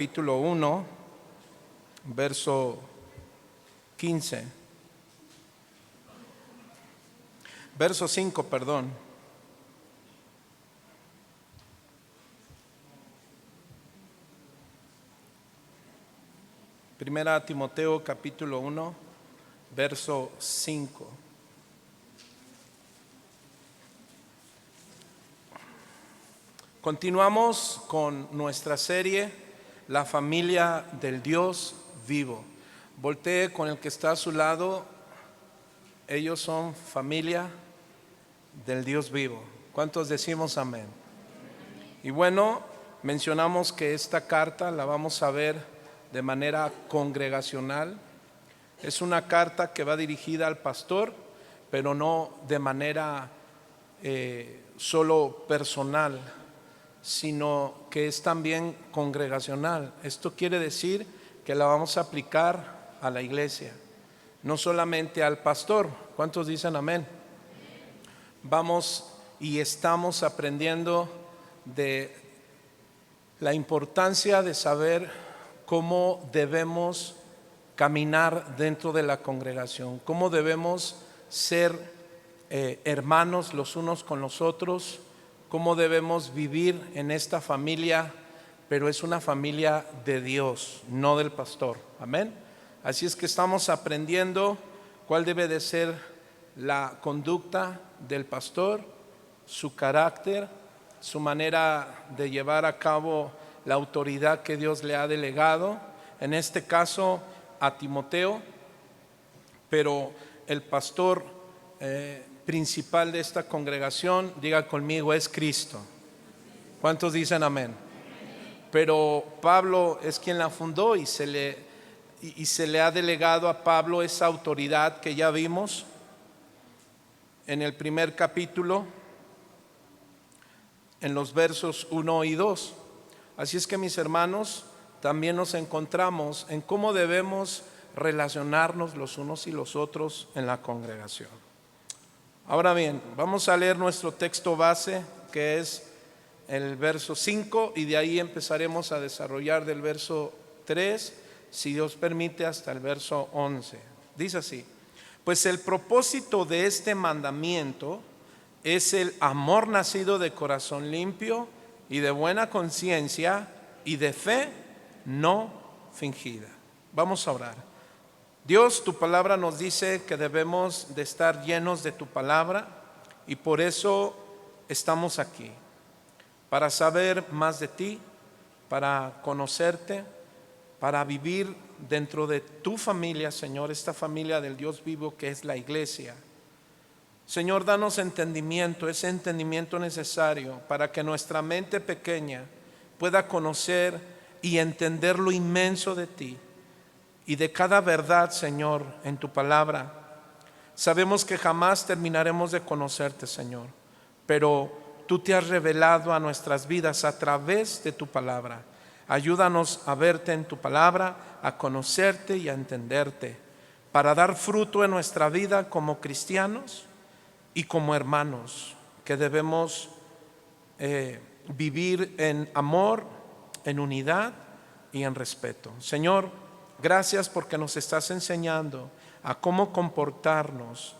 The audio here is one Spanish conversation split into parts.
Capítulo 1, verso 15. Verso 5, perdón. Primera a Timoteo, capítulo 1, verso 5. Continuamos con nuestra serie La familia del Dios vivo. Voltee con el que está a su lado. Ellos son familia del Dios vivo. ¿Cuántos decimos amén? Y bueno, mencionamos que esta carta la vamos a ver de manera congregacional. Es una carta que va dirigida al pastor, pero no de manera solo personal, sino que es también congregacional. Esto quiere decir que la vamos a aplicar a la iglesia, no solamente al pastor. ¿Cuántos dicen amén? Vamos y estamos aprendiendo de la importancia de saber cómo debemos caminar dentro de la congregación, cómo debemos ser hermanos los unos con los otros, cómo debemos vivir en esta familia, pero es una familia de Dios, no del pastor. Amén. Así es que estamos aprendiendo cuál debe de ser la conducta del pastor, su carácter, su manera de llevar a cabo la autoridad que Dios le ha delegado, en este caso a Timoteo, pero el pastor principal de esta congregación, diga conmigo, es Cristo. ¿Cuántos dicen amén? Pero Pablo es quien la fundó y se le ha delegado a Pablo esa autoridad que ya vimos en el primer capítulo, en los versos 1 y 2. Así es que, mis hermanos, también nos encontramos en cómo debemos relacionarnos los unos y los otros en la congregación. Ahora bien, vamos a leer nuestro texto base, que es el verso 5, y de ahí empezaremos a desarrollar del verso 3, si Dios permite, hasta el verso 11. Dice así: pues el propósito de este mandamiento es el amor nacido de corazón limpio y de buena conciencia y de fe no fingida. Vamos a orar. Dios, tu palabra nos dice que debemos de estar llenos de tu palabra, y por eso estamos aquí, para saber más de ti, para conocerte, para vivir dentro de tu familia, Señor, esta familia del Dios vivo que es la iglesia. Señor, danos entendimiento, ese entendimiento necesario para que nuestra mente pequeña pueda conocer y entender lo inmenso de ti y de cada verdad, Señor, en tu palabra. Sabemos que jamás terminaremos de conocerte, Señor, pero tú te has revelado a nuestras vidas a través de tu palabra. Ayúdanos a verte en tu palabra, a conocerte y a entenderte, para dar fruto en nuestra vida como cristianos y como hermanos, que debemos vivir en amor, en unidad y en respeto. Señor, gracias porque nos estás enseñando a cómo comportarnos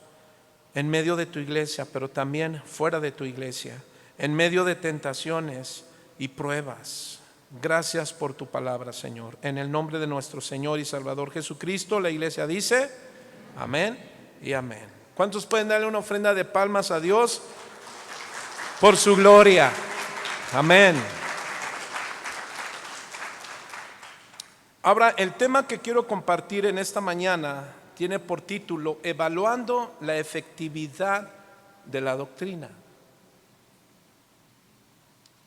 en medio de tu iglesia, pero también fuera de tu iglesia, en medio de tentaciones y pruebas. Gracias por tu palabra, Señor. En el nombre de nuestro Señor y Salvador Jesucristo, la iglesia dice amén y amén. ¿Cuántos pueden darle una ofrenda de palmas a Dios por su gloria? Amén. Ahora, el tema que quiero compartir en esta mañana tiene por título: evaluando la efectividad de la doctrina.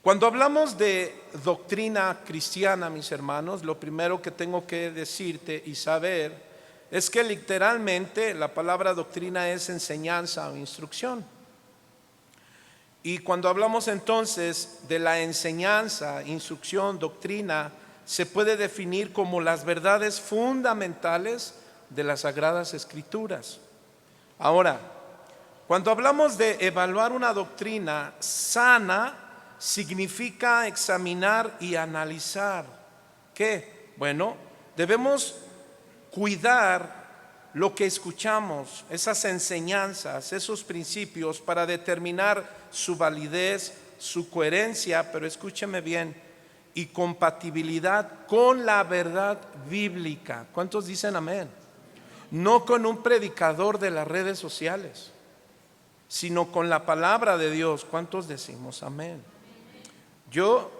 Cuando hablamos de doctrina cristiana, mis hermanos, lo primero que tengo que decirte y saber es que literalmente la palabra doctrina es enseñanza o instrucción. Y cuando hablamos entonces de la enseñanza, instrucción, doctrina, se puede definir como las verdades fundamentales de las Sagradas Escrituras. Ahora, cuando hablamos de evaluar una doctrina sana, significa examinar y analizar ¿Qué? Bueno, debemos cuidar lo que escuchamos, esas enseñanzas, esos principios, para determinar su validez, su coherencia, pero escúcheme bien, y compatibilidad con la verdad bíblica. ¿Cuántos dicen amén? No con un predicador de las redes sociales, sino con la palabra de Dios. ¿Cuántos decimos amén? Yo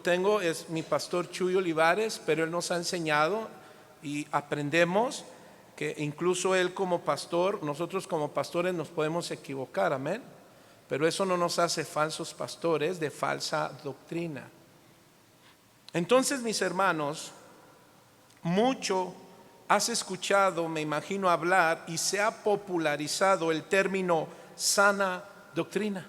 tengo, es mi pastor Chuy Olivares, pero él nos ha enseñado y aprendemos que incluso él como pastor, nosotros como pastores nos podemos equivocar, amén. Pero eso no nos hace falsos pastores de falsa doctrina. Entonces, mis hermanos, mucho has escuchado, me imagino, hablar y se ha popularizado el término sana doctrina.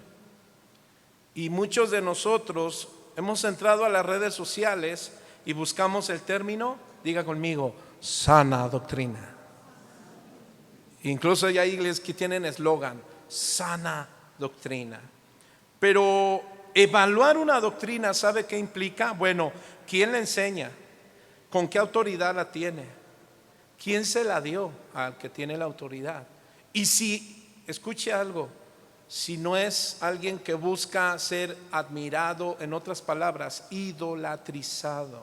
Y muchos de nosotros hemos entrado a las redes sociales y buscamos el término, diga conmigo, sana doctrina. Incluso hay iglesias que tienen eslogan, sana doctrina. Pero evaluar una doctrina, ¿sabe qué implica? Bueno, ¿quién la enseña? ¿Con qué autoridad la tiene? ¿Quién se la dio al que tiene la autoridad? Y si, escuche algo, si no es alguien que busca ser admirado, en otras palabras, idolatrizado.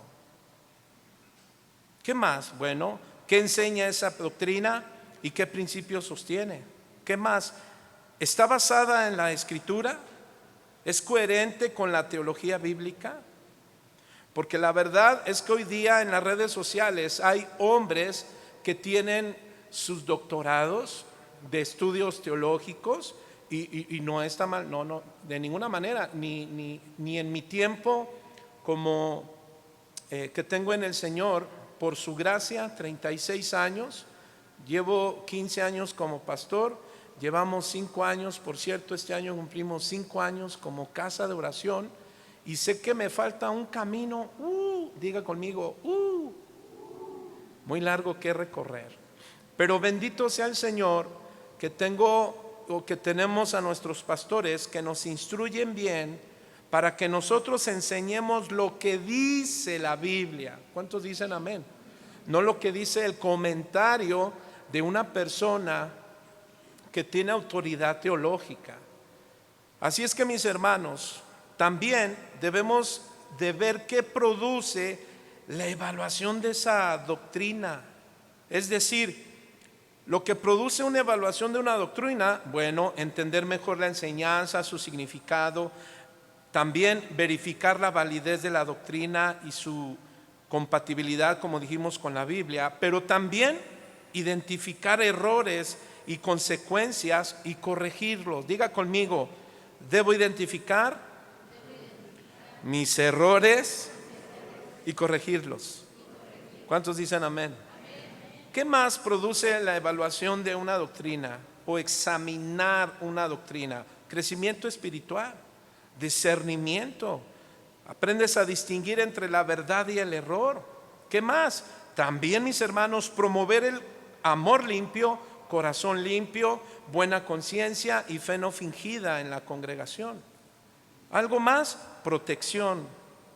¿Qué más? Bueno, ¿qué enseña esa doctrina y qué principios sostiene? ¿Qué más? ¿Está basada en la Escritura? ¿Es coherente con la teología bíblica? Porque la verdad es que hoy día en las redes sociales hay hombres que tienen sus doctorados de estudios teológicos y no está mal, no, de ninguna manera, ni en mi tiempo como que tengo en el Señor, por su gracia, 36 años, llevo 15 años como pastor, llevamos 5 años, por cierto, este año cumplimos 5 años como casa de oración, y sé que me falta un camino, diga conmigo, muy largo que recorrer. Pero bendito sea el Señor que tenemos a nuestros pastores que nos instruyen bien para que nosotros enseñemos lo que dice la Biblia. ¿Cuántos dicen amén? No lo que dice el comentario de una persona que tiene autoridad teológica. Así es que, mis hermanos, también debemos de ver qué produce la evaluación de esa doctrina. Es decir, lo que produce una evaluación de una doctrina, bueno, entender mejor la enseñanza, su significado, también verificar la validez de la doctrina y su compatibilidad, como dijimos, con la Biblia, pero también identificar errores y consecuencias y corregirlos. Diga conmigo, debo identificar mis errores y corregirlos. ¿Cuántos dicen amén? ¿Qué más produce la evaluación de una doctrina o examinar una doctrina? Crecimiento espiritual, discernimiento. Aprendes a distinguir entre la verdad y el error. ¿Qué más? También, mis hermanos, promover el amor limpio, corazón limpio, buena conciencia y fe no fingida en la congregación. Algo más, protección.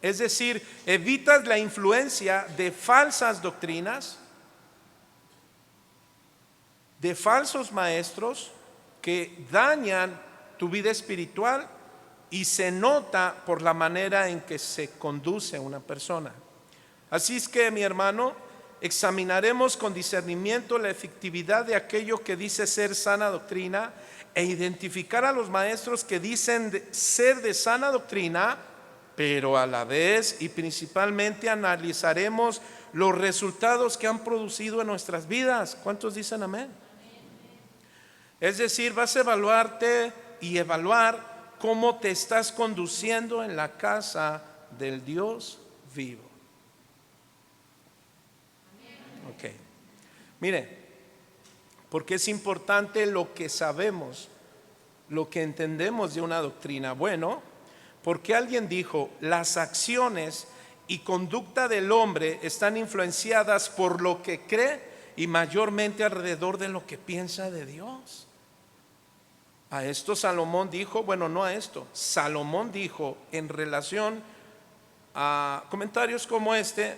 Es decir, evitas la influencia de falsas doctrinas, de falsos maestros que dañan tu vida espiritual y se nota por la manera en que se conduce una persona. Así es que, mi hermano, examinaremos con discernimiento la efectividad de aquello que dice ser sana doctrina e identificar a los maestros que dicen ser de sana doctrina, pero a la vez y principalmente analizaremos los resultados que han producido en nuestras vidas. ¿Cuántos dicen amén? Es decir, vas a evaluarte y evaluar cómo te estás conduciendo en la casa del Dios vivo. Ok. Mire, porque es importante lo que sabemos, lo que entendemos de una doctrina. Bueno, porque alguien dijo, las acciones y conducta del hombre están influenciadas por lo que cree y mayormente alrededor de lo que piensa de Dios. A esto Salomón dijo, bueno, no a esto, Salomón dijo en relación comentarios como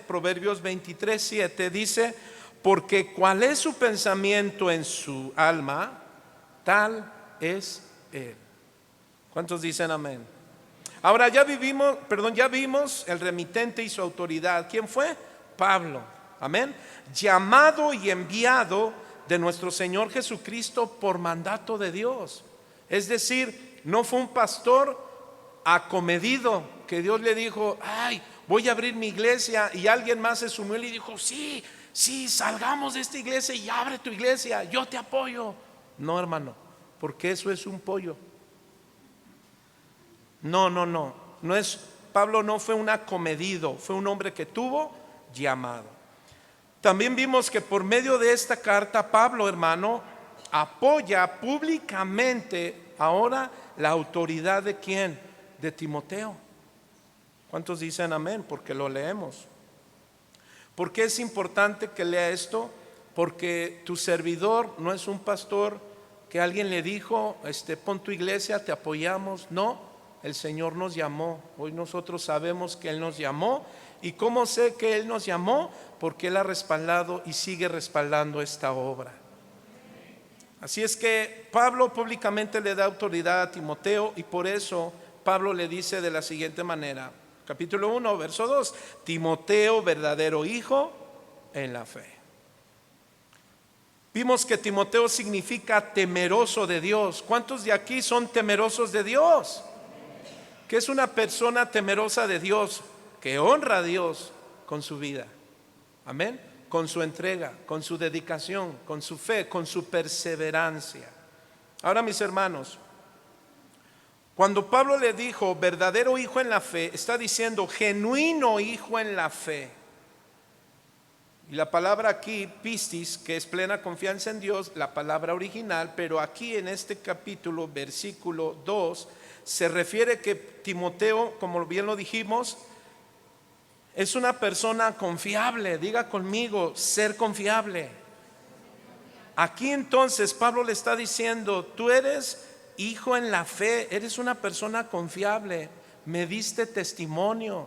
Proverbios 23:7 dice: porque cuál es su pensamiento en su alma, tal es él. ¿Cuántos dicen amén? Ahora ya vimos el remitente y su autoridad. ¿Quién fue? Pablo. Amén. Llamado y enviado de nuestro Señor Jesucristo por mandato de Dios. Es decir, no fue un pastor acomedido que Dios le dijo: ay, voy a abrir mi iglesia, y alguien más se sumió y le dijo: sí, salgamos de esta iglesia y abre tu iglesia, yo te apoyo. No, hermano, porque eso es un pollo. No es. Pablo no fue un acomedido, fue un hombre que tuvo llamado. También vimos que por medio de esta carta Pablo, hermano, apoya públicamente ahora la autoridad de ¿quién? De Timoteo. ¿Cuántos dicen amén? Porque lo leemos. ¿Por qué es importante que lea esto? Porque tu servidor no es un pastor que alguien le dijo: pon tu iglesia, te apoyamos. No, el Señor nos llamó. Hoy nosotros sabemos que Él nos llamó. ¿Y cómo sé que Él nos llamó? Porque Él ha respaldado y sigue respaldando esta obra. Así es que Pablo públicamente le da autoridad a Timoteo, y por eso Pablo le dice de la siguiente manera, capítulo 1, verso 2: Timoteo, verdadero hijo en la fe. Vimos que Timoteo significa temeroso de Dios. ¿Cuántos de aquí son temerosos de Dios? ¿Qué es una persona temerosa de Dios? Que honra a Dios con su vida. Amén. Con su entrega, con su dedicación, con su fe, con su perseverancia. Ahora, mis hermanos, cuando Pablo le dijo verdadero hijo en la fe, está diciendo genuino hijo en la fe. Y la palabra aquí, pistis, que es plena confianza en Dios, la palabra original, pero aquí en este capítulo, versículo 2, se refiere que Timoteo, como bien lo dijimos, es una persona confiable. Diga conmigo, ser confiable. Aquí entonces Pablo le está diciendo: tú eres hijo en la fe, eres una persona confiable, me diste testimonio,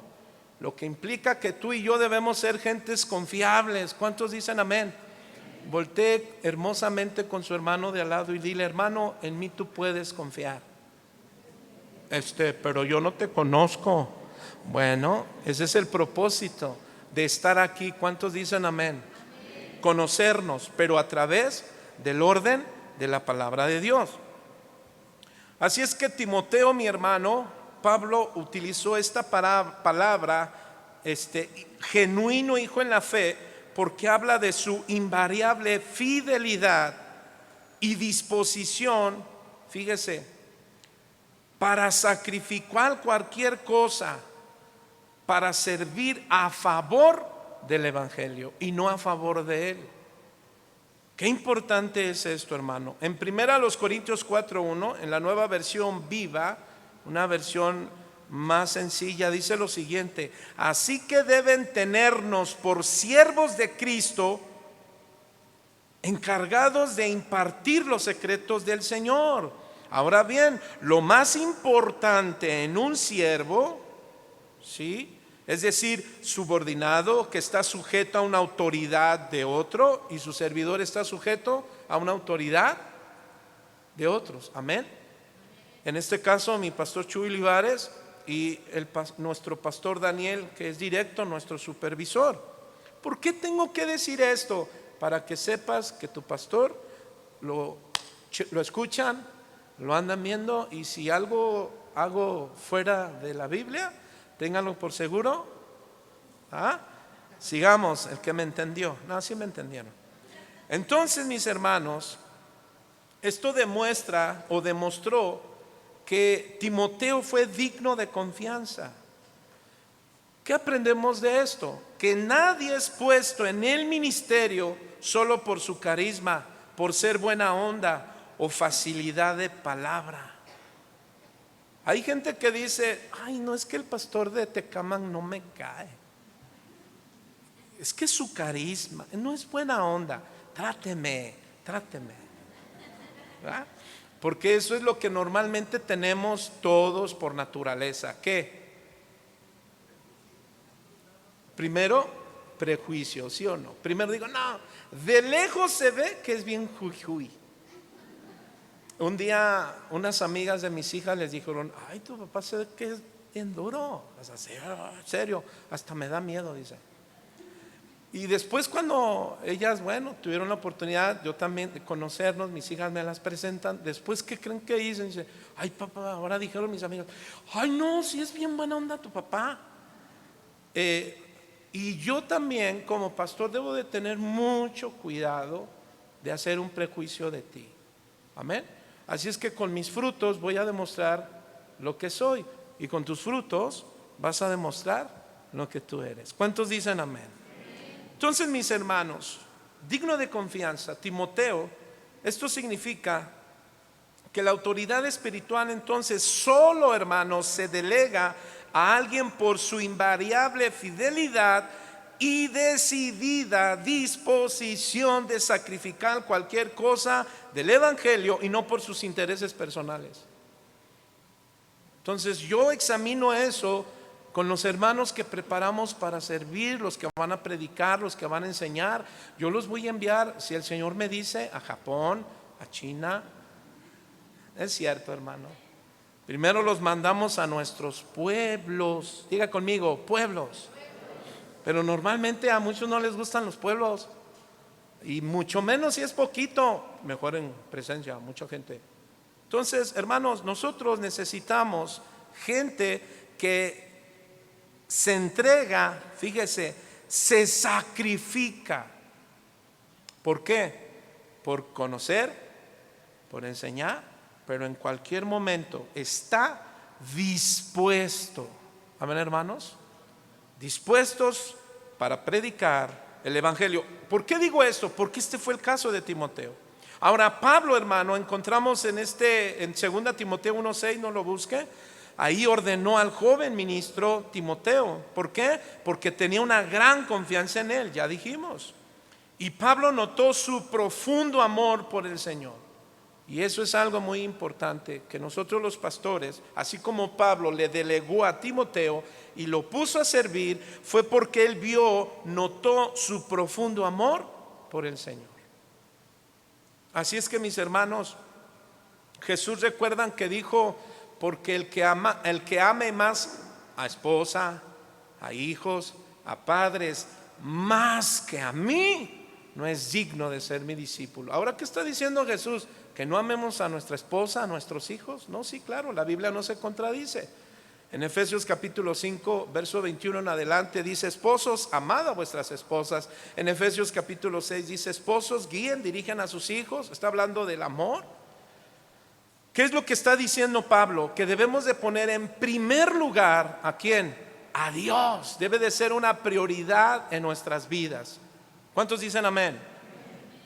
lo que implica que tú y yo debemos ser gentes confiables. ¿Cuántos dicen amén? Voltee hermosamente con su hermano de al lado y dile: hermano, en mí tú puedes confiar. Pero yo no te conozco. Bueno, ese es el propósito de estar aquí. ¿Cuántos dicen amén? Conocernos, pero a través del orden de la palabra de Dios. Así es que Timoteo, mi hermano, Pablo utilizó esta palabra, genuino hijo en la fe, porque habla de su invariable fidelidad y disposición, fíjese, para sacrificar cualquier cosa, para servir a favor del evangelio y no a favor de él. Qué importante es esto, hermano. En 1 Corintios 4:1, en la Nueva Versión Viva, una versión más sencilla, dice lo siguiente: así que deben tenernos por siervos de Cristo, encargados de impartir los secretos del Señor. Ahora bien, lo más importante en un siervo, ¿sí?, es decir, subordinado, que está sujeto a una autoridad de otro, y su servidor está sujeto a una autoridad de otros. Amén. En este caso, mi pastor Chuy Olivares y nuestro pastor Daniel, que es directo, nuestro supervisor. ¿Por qué tengo que decir esto? Para que sepas que tu pastor lo escuchan, lo andan viendo, y si algo hago fuera de la Biblia, ténganlo por seguro. Sigamos, el que me entendió. No, sí me entendieron. Entonces, mis hermanos, esto demuestra o demostró que Timoteo fue digno de confianza. ¿Qué aprendemos de esto? Que nadie es puesto en el ministerio solo por su carisma, por ser buena onda o facilidad de palabra. Hay gente que dice: ay, no, es que el pastor de Tecamán no me cae, es que su carisma no es buena onda, tráteme. ¿Verdad? Porque eso es lo que normalmente tenemos todos por naturaleza. ¿Qué? Primero, prejuicio, ¿sí o no? Primero digo, no, de lejos se ve que es bien jujuy. Un día unas amigas de mis hijas les dijeron, ay, tu papá se ve que es bien duro. O sea, en serio, hasta me da miedo, dice. Y después cuando ellas, bueno, tuvieron la oportunidad, yo también, de conocernos, mis hijas me las presentan. Después, ¿qué creen que hice? Dice, ay, papá, ahora dijeron mis amigas, ay, no, si es bien buena onda tu papá. Y yo también, como pastor, debo de tener mucho cuidado de hacer un prejuicio de ti. Amén. Así es que con mis frutos voy a demostrar lo que soy, y con tus frutos vas a demostrar lo que tú eres. ¿Cuántos dicen amén? Entonces, mis hermanos, digno de confianza, Timoteo, esto significa que la autoridad espiritual entonces solo, hermanos, se delega a alguien por su invariable fidelidad y decidida disposición de sacrificar cualquier cosa del evangelio y no por sus intereses personales. Entonces yo examino eso con los hermanos que preparamos para servir, los que van a predicar, los que van a enseñar. Yo los voy a enviar, si el Señor me dice, a Japón, a China. Es cierto, hermano. Primero los mandamos a nuestros pueblos. Diga conmigo, pueblos. Pero normalmente a muchos no les gustan los pueblos, y mucho menos si es poquito, mejor en presencia, mucha gente. Entonces, hermanos, nosotros necesitamos gente que se entrega, fíjese, se sacrifica. ¿Por qué? Por conocer, por enseñar, pero en cualquier momento está dispuesto. Amén, hermanos. Dispuestos para predicar el evangelio. ¿Por qué digo esto? Porque este fue el caso de Timoteo. Ahora, Pablo, hermano, encontramos en 2 Timoteo 1:6, no lo busque. Ahí ordenó al joven ministro Timoteo. ¿Por qué? Porque tenía una gran confianza en él, ya dijimos. Y Pablo notó su profundo amor por el Señor. Y eso es algo muy importante, que nosotros los pastores, así como Pablo le delegó a Timoteo y lo puso a servir, fue porque él notó su profundo amor por el Señor. Así es que, mis hermanos, Jesús, recuerdan que dijo, porque el que ame más a esposa, a hijos, a padres, más que a mí, no es digno de ser mi discípulo. Ahora, ¿qué está diciendo Jesús? ¿Que no amemos a nuestra esposa, a nuestros hijos? No, sí, claro, la Biblia no se contradice. En Efesios capítulo 5, verso 21 en adelante dice, esposos, amad a vuestras esposas. En Efesios capítulo 6 dice, esposos, guíen, dirijan a sus hijos. Está hablando del amor. ¿Qué es lo que está diciendo Pablo? Que debemos de poner en primer lugar, ¿a quién? A Dios. Debe de ser una prioridad en nuestras vidas. ¿Cuántos dicen amén?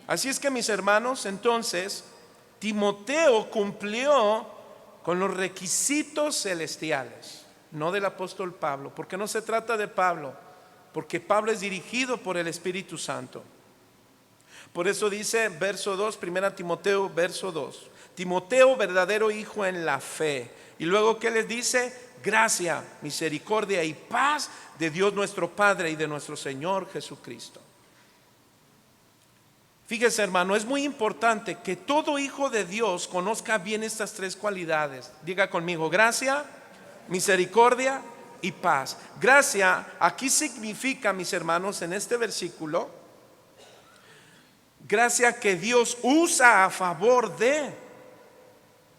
Así es que, mis hermanos, entonces Timoteo cumplió con los requisitos celestiales, no del apóstol Pablo, porque no se trata de Pablo, porque Pablo es dirigido por el Espíritu Santo. Por eso dice verso 2, 1 Timoteo verso 2, Timoteo, verdadero hijo en la fe. Y luego, ¿qué les dice? Gracia, misericordia y paz de Dios nuestro Padre y de nuestro Señor Jesucristo. Fíjese, hermano, es muy importante que todo hijo de Dios conozca bien estas tres cualidades. Diga conmigo, gracia, misericordia y paz. Gracia, aquí significa, mis hermanos, en este versículo, gracia que Dios usa a favor de.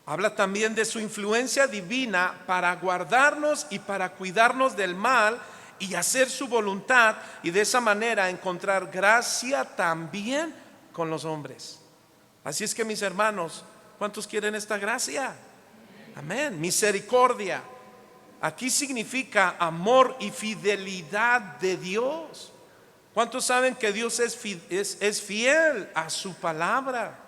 Habla también de su influencia divina para guardarnos y para cuidarnos del mal y hacer su voluntad, y de esa manera encontrar gracia también con los hombres. Así es que, mis hermanos, ¿cuántos quieren esta gracia? Amén. Misericordia, aquí significa amor y fidelidad de Dios. ¿Cuántos saben que Dios es fiel a su palabra?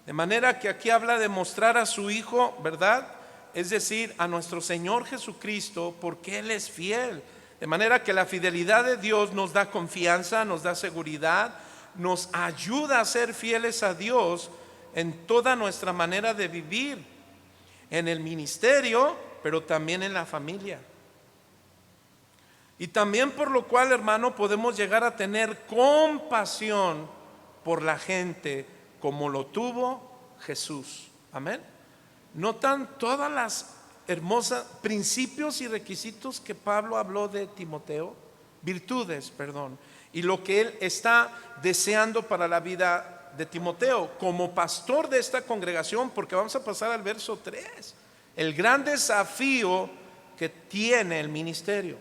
De manera que aquí habla de mostrar a su Hijo, ¿verdad? Es decir, a nuestro Señor Jesucristo, porque Él es fiel. De manera que la fidelidad de Dios nos da confianza, nos da seguridad, nos ayuda a ser fieles a Dios en toda nuestra manera de vivir, en el ministerio, pero también en la familia. Y también por lo cual, hermano, podemos llegar a tener compasión por la gente como lo tuvo Jesús. Amén. ¿Notan todas las hermosas principios y requisitos que Pablo habló de Timoteo? Virtudes, perdón. Y lo que él está deseando para la vida de Timoteo como pastor de esta congregación, porque vamos a pasar al verso 3. El gran desafío que tiene el ministerio.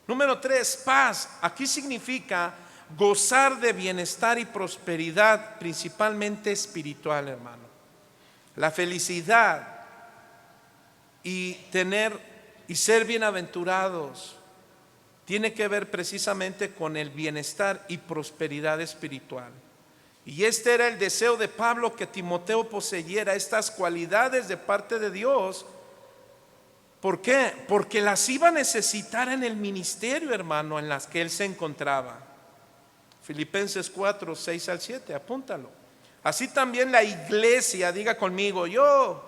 Número 3, paz. Aquí significa gozar de bienestar y prosperidad, principalmente espiritual, hermano. La felicidad y tener y ser bienaventurados tiene que ver precisamente con el bienestar y prosperidad espiritual. Y este era el deseo de Pablo, que Timoteo poseyera estas cualidades de parte de Dios. ¿Por qué? Porque las iba a necesitar en el ministerio, hermano, en las que él se encontraba. Filipenses 4, 6 al 7, apúntalo. Así también la iglesia, diga conmigo, yo,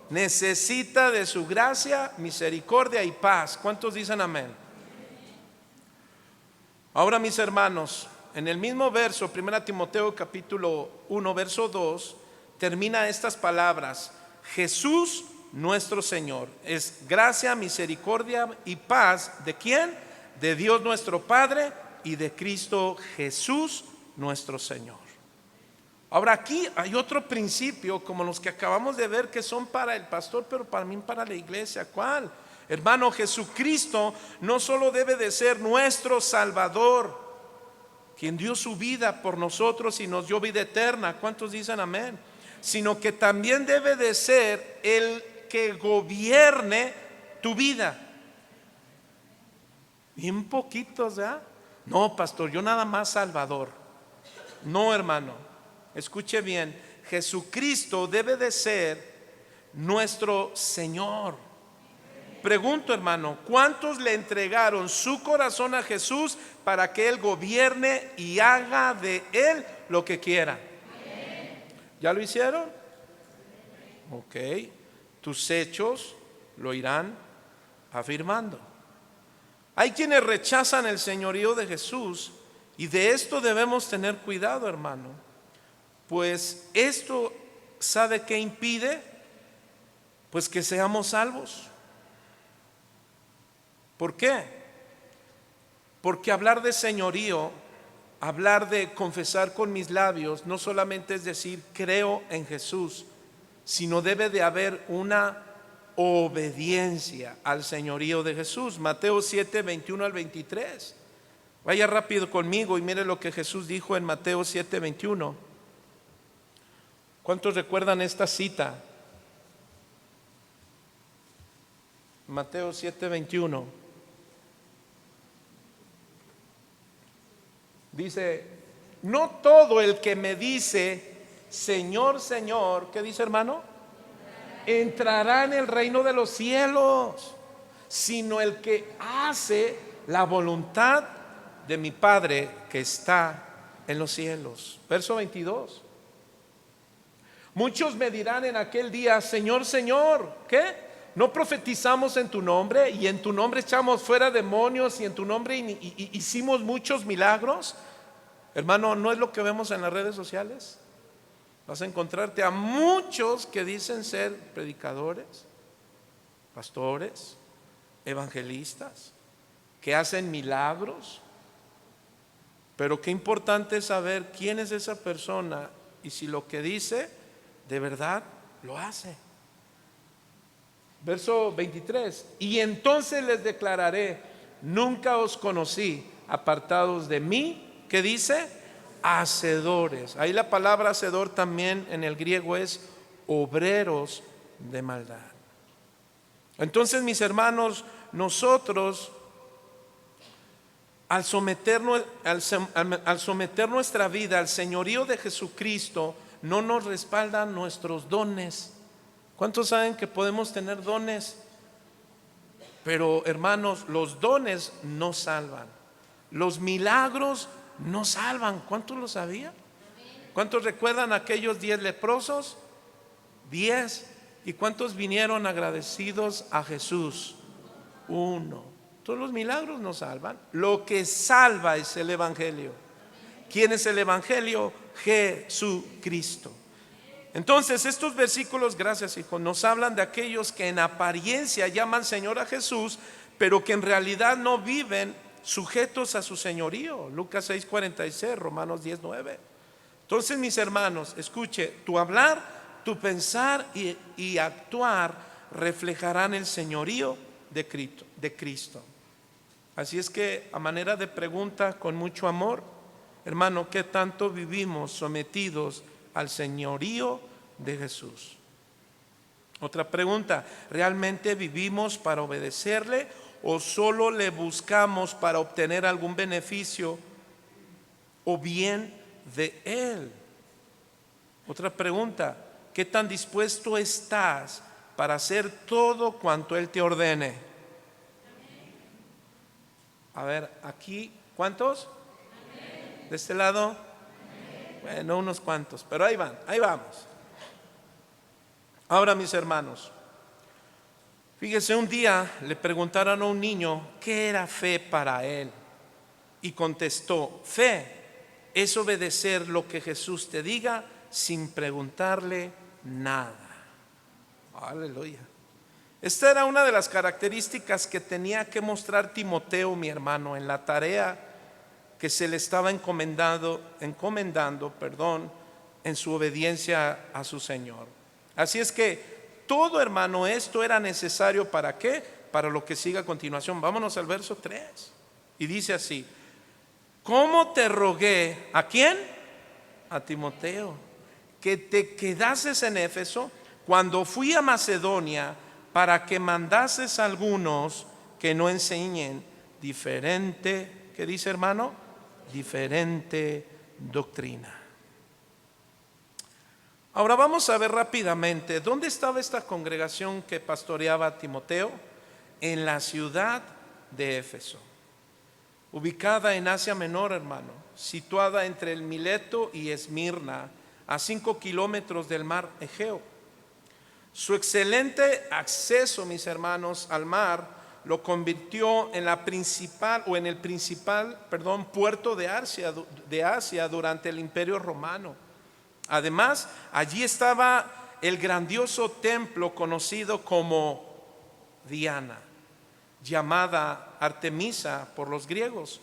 necesita de su gracia, misericordia y paz. ¿Cuántos dicen amén? Ahora, mis hermanos, en el mismo verso, 1 Timoteo capítulo 1, verso 2, termina estas palabras: Jesús nuestro Señor es gracia, misericordia y paz. ¿De quién? De Dios nuestro Padre y de Cristo Jesús nuestro Señor. Ahora, aquí hay otro principio como los que acabamos de ver, que son para el pastor, pero para mí, para la iglesia. ¿Cuál? Hermano, Jesucristo no solo debe de ser nuestro Salvador, quien dio su vida por nosotros y nos dio vida eterna. ¿Cuántos dicen amén? Sino que también debe de ser el que gobierne tu vida. Bien poquitos, ¿verdad? No, pastor, yo nada más Salvador. No, hermano, escuche bien. Jesucristo debe de ser nuestro Señor. Pregunto, hermano, ¿cuántos le entregaron su corazón a Jesús para que Él gobierne y haga de Él lo que quiera? ¿Ya lo hicieron? Ok. Tus hechos lo irán afirmando. Hay quienes rechazan el señorío de Jesús, y de esto debemos tener cuidado, hermano. Pues esto, ¿sabe qué impide? Pues que seamos salvos. ¿Por qué? Porque hablar de señorío, hablar de confesar con mis labios, no solamente es decir creo en Jesús, sino debe de haber una obediencia al señorío de Jesús. Mateo 7, 21 al 23. Vaya rápido conmigo y mire lo que Jesús dijo en Mateo 7, 21. ¿Cuántos recuerdan esta cita? Mateo 7, 21. Dice: no todo el que me dice Señor, Señor, ¿qué dice, hermano? Entrará en el reino de los cielos, sino el que hace la voluntad de mi Padre que está en los cielos. Verso 22. Muchos me dirán en aquel día: Señor, Señor, ¿qué? ¿No profetizamos en tu nombre, y en tu nombre echamos fuera demonios, y en tu nombre hicimos muchos milagros? Hermano, ¿no es lo que vemos en las redes sociales? Vas a encontrarte a muchos que dicen ser predicadores, pastores, evangelistas, que hacen milagros. Pero qué importante es saber quién es esa persona y si lo que dice de verdad lo hace. Verso 23: y entonces les declararé: nunca os conocí, apartados de mí. ¿Qué dice? Hacedores. Ahí la palabra hacedor también en el griego es obreros de maldad. Entonces, mis hermanos, nosotros al someter nuestra vida al señorío de Jesucristo, no nos respaldan nuestros dones. ¿Cuántos saben que podemos tener dones? Pero, hermanos, los dones no salvan. Los milagros no salvan. ¿Cuántos lo sabían? ¿Cuántos recuerdan aquellos 10 leprosos? 10. ¿Y cuántos vinieron agradecidos a Jesús? 1. Todos los milagros no salvan. Lo que salva es el Evangelio. ¿Quién es el Evangelio? Jesucristo. Entonces estos versículos, gracias hijo, nos hablan de aquellos que en apariencia llaman Señor a Jesús, pero que en realidad no viven sujetos a su señorío. Lucas 6:46, Romanos 10:9. Entonces mis hermanos, escuche, tu hablar, tu pensar y actuar reflejarán el señorío de Cristo. Así es que, a manera de pregunta, con mucho amor, hermano, ¿qué tanto vivimos sometidos al señorío de Jesús? Otra pregunta, ¿realmente vivimos para obedecerle o solo le buscamos para obtener algún beneficio o bien de Él? Otra pregunta, ¿qué tan dispuesto estás para hacer todo cuanto Él te ordene? A ver, aquí, ¿cuántos? ¿De este lado? Bueno, unos cuantos, pero ahí van, ahí vamos. Ahora mis hermanos, fíjese, un día le preguntaron a un niño qué era fe para él y contestó: fe es obedecer lo que Jesús te diga sin preguntarle nada. Aleluya. Esta era una de las características que tenía que mostrar Timoteo, mi hermano, en la tarea que se le estaba encomendando, en su obediencia a su Señor. Así es que todo, hermano, esto era necesario. ¿Para qué? Para lo que sigue a continuación. Vámonos al verso 3. Y dice así: ¿cómo te rogué? ¿A quién? A Timoteo, que te quedases en Éfeso cuando fui a Macedonia, para que mandases a algunos que no enseñen diferente, ¿qué dice, hermano? Diferente doctrina. Ahora vamos a ver rápidamente dónde estaba esta congregación que pastoreaba a Timoteo. En la ciudad de Éfeso, ubicada en Asia Menor, hermano, situada entre el Mileto y Esmirna, a 5 kilómetros del mar Egeo. Su excelente acceso, mis hermanos, al mar lo convirtió en el principal puerto de Asia durante el Imperio Romano. Además, allí estaba el grandioso templo conocido como Diana, llamada Artemisa por los griegos.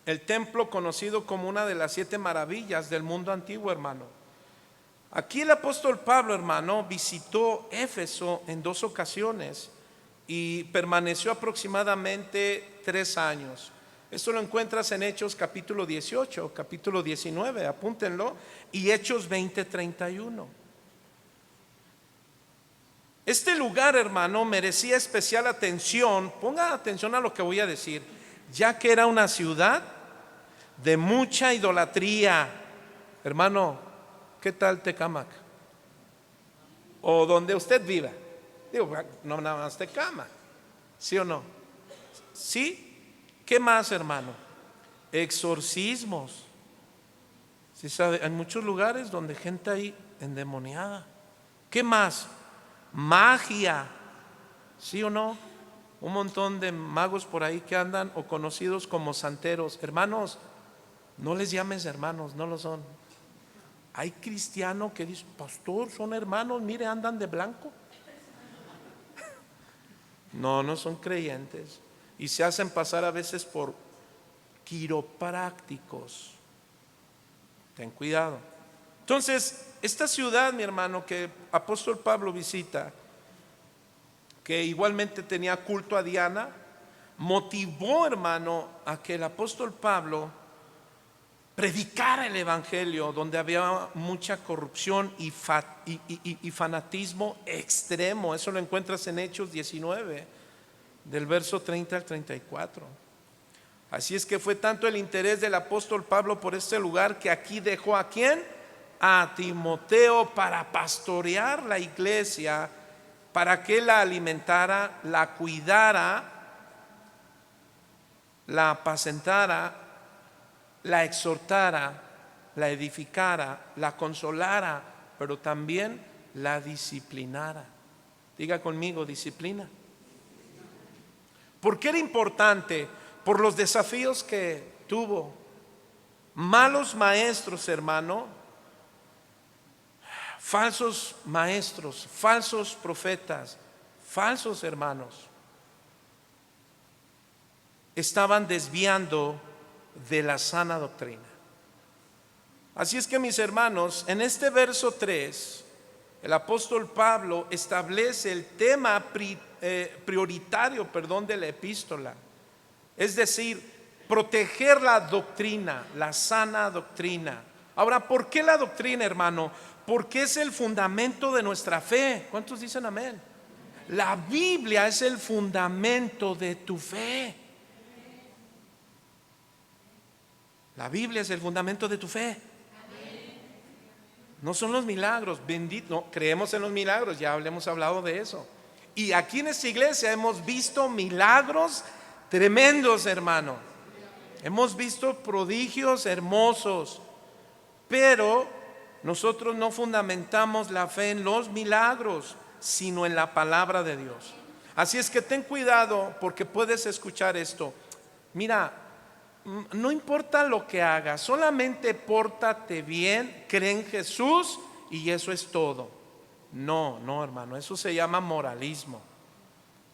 El templo conocido como una de las 7 maravillas del mundo antiguo, hermano. Aquí el apóstol Pablo, hermano, visitó Éfeso en 2 ocasiones y permaneció aproximadamente 3 años. Esto lo encuentras en Hechos capítulo 18, capítulo 19, apúntenlo, y Hechos 20:31. Este lugar, hermano, merecía especial atención. Ponga atención a lo que voy a decir, ya que era una ciudad de mucha idolatría. Hermano, ¿qué tal Tecámac? O donde usted viva. Digo, no nada más Tecámac, ¿sí o no? ¿Sí? ¿Qué más, hermano? Exorcismos. ¿Sí sabe? Hay muchos lugares donde gente ahí endemoniada. ¿Qué más? Magia. ¿Sí o no? Un montón de magos por ahí que andan, o conocidos como santeros. Hermanos, no les llames hermanos, no lo son. Hay cristianos que dicen: pastor, son hermanos, mire, andan de blanco. No son creyentes. Y se hacen pasar a veces por quiroprácticos. Ten cuidado. Entonces, esta ciudad, mi hermano, que apóstol Pablo visita, que igualmente tenía culto a Diana, motivó, hermano, a que el apóstol Pablo predicara el evangelio, donde había mucha corrupción y fanatismo extremo. Eso lo encuentras en Hechos 19, del verso 30 al 34. Así es que fue tanto el interés del apóstol Pablo por este lugar, que aquí dejó ¿a quién? A Timoteo para pastorear la iglesia, para que la alimentara, la cuidara, la apacentara, la exhortara, la edificara, la consolara, pero también la disciplinara. Diga conmigo: disciplina. ¿Por qué era importante? Por los desafíos que tuvo. Malos maestros, hermano, falsos maestros, falsos profetas, falsos hermanos, estaban desviando de la sana doctrina. Así es que, mis hermanos, en este verso 3, el apóstol Pablo establece el tema prioritario, de la epístola. Es decir, proteger la doctrina, la sana doctrina. Ahora, ¿por qué la doctrina, hermano? Porque es el fundamento de nuestra fe. ¿Cuántos dicen amén? La Biblia es el fundamento de tu fe. La Biblia es el fundamento de tu fe. No son los milagros, bendito, no, creemos en los milagros, ya hemos hablado de eso. Y aquí en esta iglesia hemos visto milagros tremendos, hermano. Hemos visto prodigios hermosos, pero nosotros no fundamentamos la fe en los milagros, sino en la palabra de Dios. Así es que ten cuidado, porque puedes escuchar esto. Mira, no importa lo que hagas, solamente pórtate bien, cree en Jesús y eso es todo. No, hermano, eso se llama moralismo.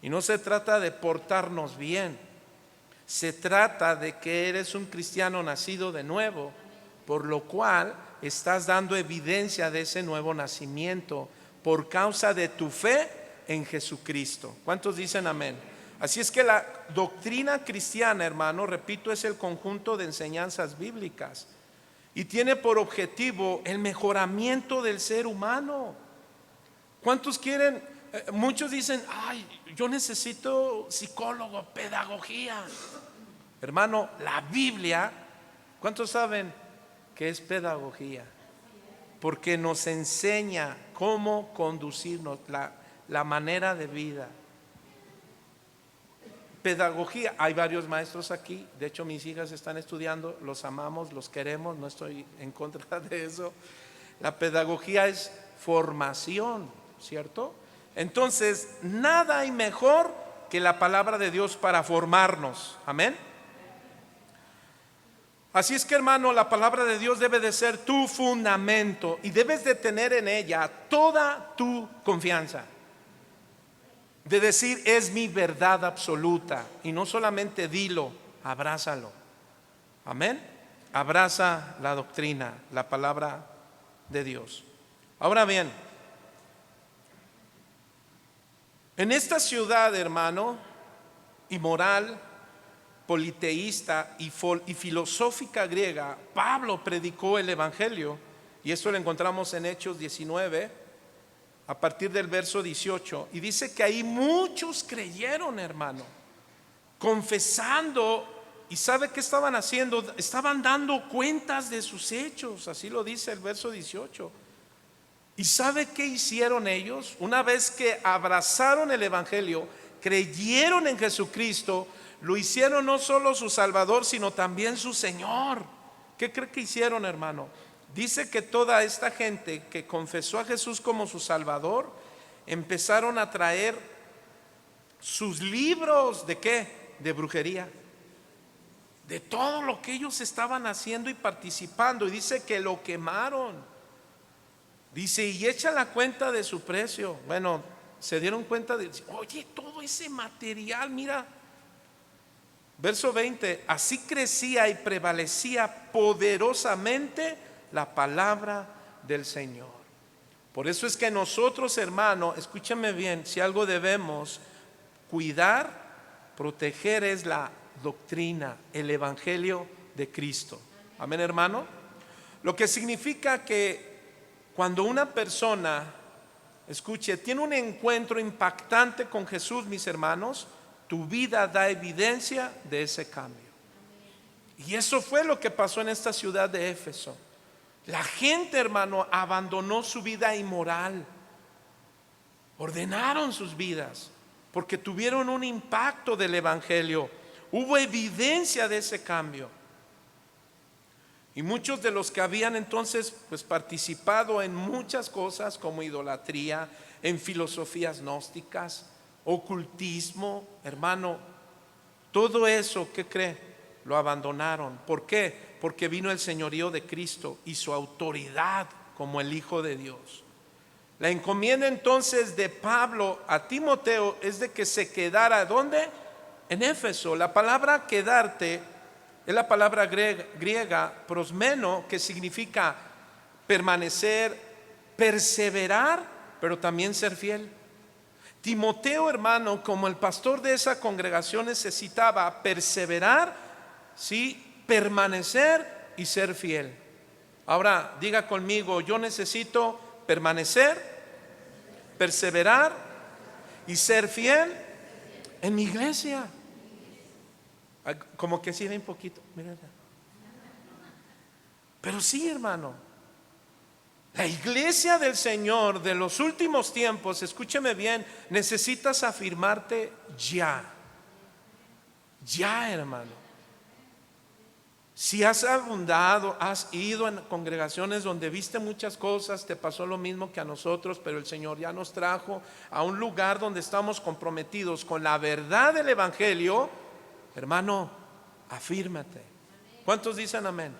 Y no se trata de portarnos bien, se trata de que eres un cristiano nacido de nuevo, por lo cual estás dando evidencia de ese nuevo nacimiento por causa de tu fe en Jesucristo. ¿Cuántos dicen amén? Así es que la doctrina cristiana, hermano, repito, es el conjunto de enseñanzas bíblicas y tiene por objetivo el mejoramiento del ser humano. ¿Cuántos quieren? Muchos dicen, ay, yo necesito psicólogo, pedagogía. Hermano, la Biblia, ¿cuántos saben que es pedagogía? Porque nos enseña cómo conducirnos, la manera de vida. Pedagogía, hay varios maestros aquí, de hecho mis hijas están estudiando, los amamos, los queremos, no estoy en contra de eso. La pedagogía es formación, ¿cierto? Entonces, nada hay mejor que la palabra de Dios para formarnos, amén. Así es que, hermano, la palabra de Dios debe de ser tu fundamento y debes de tener en ella toda tu confianza. De decir, es mi verdad absoluta. Y no solamente dilo, abrázalo. Amén. Abraza la doctrina, la palabra de Dios. Ahora bien, en esta ciudad, hermano, inmoral, politeísta y filosófica griega, Pablo predicó el evangelio. Y esto lo encontramos en Hechos 19, a partir del verso 18, y dice que ahí muchos creyeron, hermano, confesando. ¿Y sabe qué estaban haciendo? Estaban dando cuentas de sus hechos, así lo dice el verso 18. ¿Y sabe qué hicieron ellos? Una vez que abrazaron el evangelio, creyeron en Jesucristo, lo hicieron no solo su Salvador, sino también su Señor. ¿Qué cree que hicieron, hermano? Dice que toda esta gente que confesó a Jesús como su Salvador, empezaron a traer sus libros ¿de qué? De brujería, de todo lo que ellos estaban haciendo y participando. Y dice que lo quemaron. Dice, y echa la cuenta de su precio. Bueno, se dieron cuenta de, oye, todo ese material, mira. Verso 20, así crecía y prevalecía poderosamente la palabra del Señor. Por eso es que nosotros, hermano, escúchame bien, si algo debemos cuidar, proteger, es la doctrina, el evangelio de Cristo. Amén, hermano. Lo que significa que cuando una persona, escuche, tiene un encuentro impactante con Jesús, mis hermanos, tu vida da evidencia de ese cambio. Y eso fue lo que pasó en esta ciudad de Éfeso. La gente, hermano, abandonó su vida inmoral, ordenaron sus vidas porque tuvieron un impacto del evangelio. Hubo evidencia de ese cambio. Y muchos de los que habían entonces participado en muchas cosas como idolatría, en filosofías gnósticas, ocultismo, hermano, Todo eso, ¿qué cree? Lo abandonaron. ¿Por qué? Porque vino el señorío de Cristo y su autoridad como el Hijo de Dios. La encomienda entonces de Pablo a Timoteo es de que se quedara, ¿dónde? En Éfeso. La palabra quedarte es la palabra griega prosmeno, que significa permanecer, perseverar, pero también ser fiel. Timoteo, hermano, como el pastor de esa congregación, necesitaba perseverar, sí, permanecer y ser fiel. Ahora diga conmigo: yo necesito permanecer, perseverar y ser fiel en mi iglesia. Como que sí, ve un poquito, mira. Pero sí, hermano, la iglesia del Señor de los últimos tiempos, escúcheme bien, necesitas afirmarte ya. Ya, hermano. Si has abundado, has ido en congregaciones donde viste muchas cosas, te pasó lo mismo que a nosotros, pero el Señor ya nos trajo a un lugar donde estamos comprometidos con la verdad del Evangelio. Hermano, afírmate. ¿Cuántos dicen amén?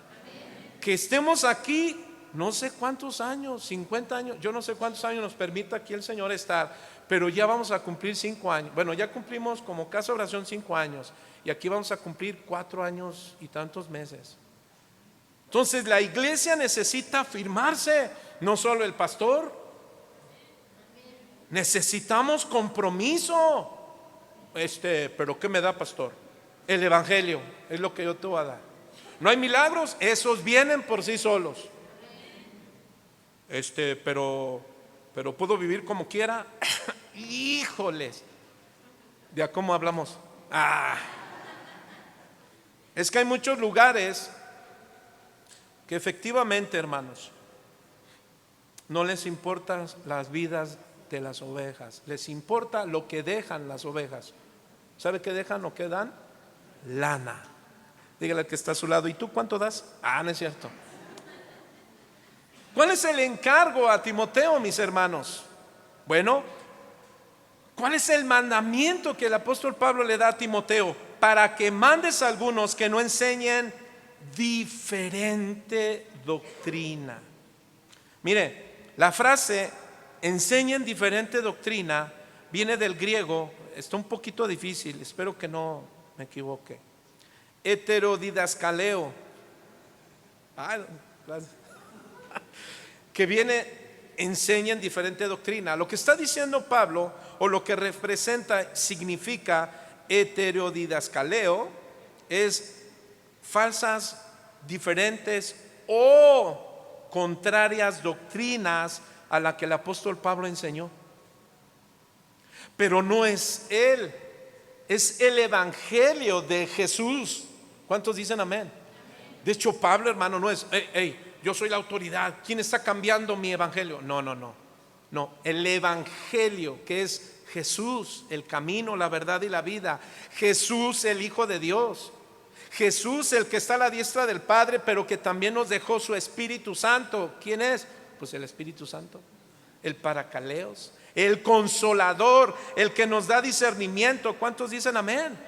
Que estemos aquí no sé cuántos años, 50 años, yo no sé cuántos años nos permita aquí el Señor estar, pero ya vamos a cumplir 5 años. Bueno, ya cumplimos como Casa Oración 5 años y aquí vamos a cumplir 4 años y tantos meses. Entonces la iglesia necesita afirmarse, no solo el pastor. Necesitamos compromiso. Pero ¿qué me da, pastor? El Evangelio es lo que yo te voy a dar. No hay milagros, esos vienen por sí solos. Pero puedo vivir como quiera. Híjoles, ¿de a cómo hablamos? Es que hay muchos lugares que efectivamente, hermanos, no les importan las vidas de las ovejas, les importa lo que dejan las ovejas. ¿Sabe qué dejan o qué dan? Lana. Dígale al que está a su lado: ¿y tú cuánto das? No es cierto. ¿Cuál es el encargo a Timoteo, mis hermanos? Bueno, ¿cuál es el mandamiento que el apóstol Pablo le da a Timoteo? Para que mandes a algunos que no enseñen diferente doctrina. Mire, la frase enseñen diferente doctrina viene del griego, está un poquito difícil, espero que no me equivoque. Heterodidascaleo. Que viene, enseñan diferente doctrina. Lo que está diciendo Pablo, o lo que representa, significa heterodidascaleo, es falsas, diferentes o contrarias doctrinas a la que el apóstol Pablo enseñó. Pero no es él, es el Evangelio de Jesús. ¿Cuántos dicen amén? De hecho, Pablo, hermano, no es yo soy la autoridad, ¿quién está cambiando mi evangelio? No, el evangelio, que es Jesús, el camino, la verdad y la vida. Jesús, el Hijo de Dios. Jesús, el que está a la diestra del Padre, pero que también nos dejó su Espíritu Santo. ¿Quién es? Pues el Espíritu Santo, el Paracaleos, el Consolador, el que nos da discernimiento. ¿Cuántos dicen amén?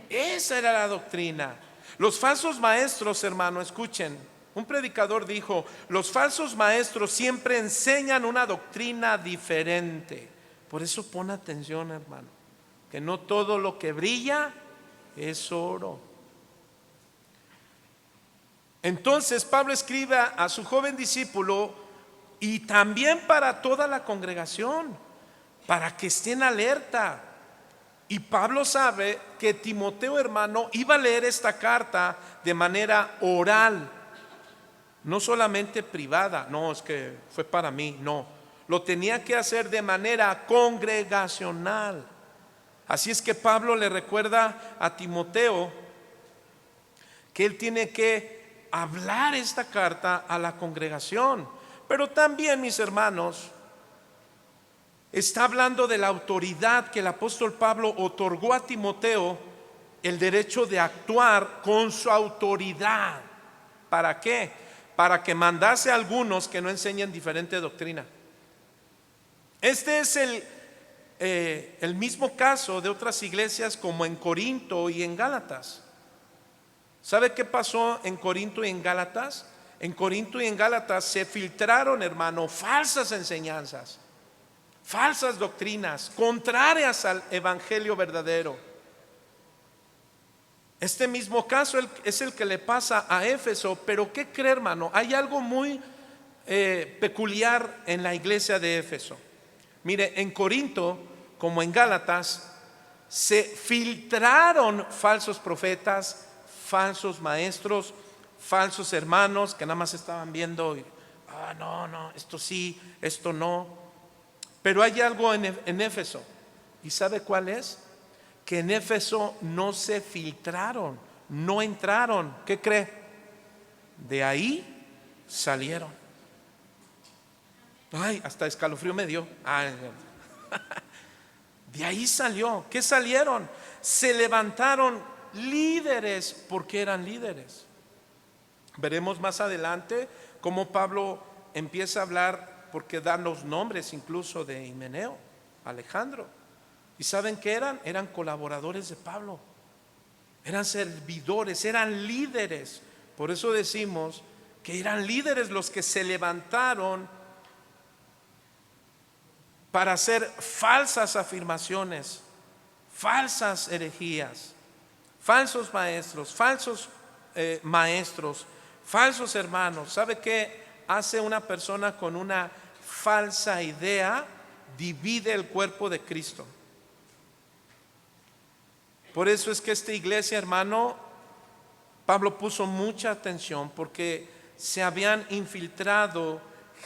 Esa era la doctrina. Los falsos maestros, hermano, escuchen. Un predicador dijo: los falsos maestros siempre enseñan una doctrina diferente. Por eso pon atención, hermano, que no todo lo que brilla es oro. Entonces Pablo escribe a su joven discípulo y también para toda la congregación, para que estén alerta. Y Pablo sabe que Timoteo, hermano, iba a leer esta carta de manera oral, no solamente privada. No, es que fue para mí, no. Lo tenía que hacer de manera congregacional. Así es que Pablo le recuerda a Timoteo que él tiene que hablar esta carta a la congregación. Pero también, mis hermanos, está hablando de la autoridad que el apóstol Pablo otorgó a Timoteo, el derecho de actuar con su autoridad. ¿Para qué? Para que mandase a algunos que no enseñen diferente doctrina. Este es el mismo caso de otras iglesias como en Corinto y en Gálatas. ¿Sabe qué pasó en Corinto y en Gálatas? En Corinto y en Gálatas se filtraron, hermano, falsas enseñanzas, falsas doctrinas, contrarias al evangelio verdadero. Este mismo caso es el que le pasa a Éfeso, pero ¿qué cree, hermano? Hay algo muy peculiar en la iglesia de Éfeso. Mire, en Corinto como en Gálatas se filtraron falsos profetas, falsos maestros, falsos hermanos que nada más estaban viendo, no, esto sí, esto no. Pero hay algo en Éfeso, ¿y sabe cuál es? Que en Éfeso no se filtraron, no entraron. ¿Qué cree? De ahí salieron. Ay, hasta escalofrío me dio. De ahí salió. ¿Qué salieron? Se levantaron líderes porque eran líderes. Veremos más adelante cómo Pablo empieza a hablar, porque dan los nombres incluso de Himeneo, Alejandro. ¿Y saben qué eran? Eran colaboradores de Pablo, eran servidores, eran líderes. Por eso decimos que eran líderes los que se levantaron para hacer falsas afirmaciones, falsas herejías, falsos maestros, falsos hermanos. ¿Sabe qué hace una persona con una falsa idea? Divide el cuerpo de Cristo. Por eso es que esta iglesia, hermano, Pablo puso mucha atención, porque se habían infiltrado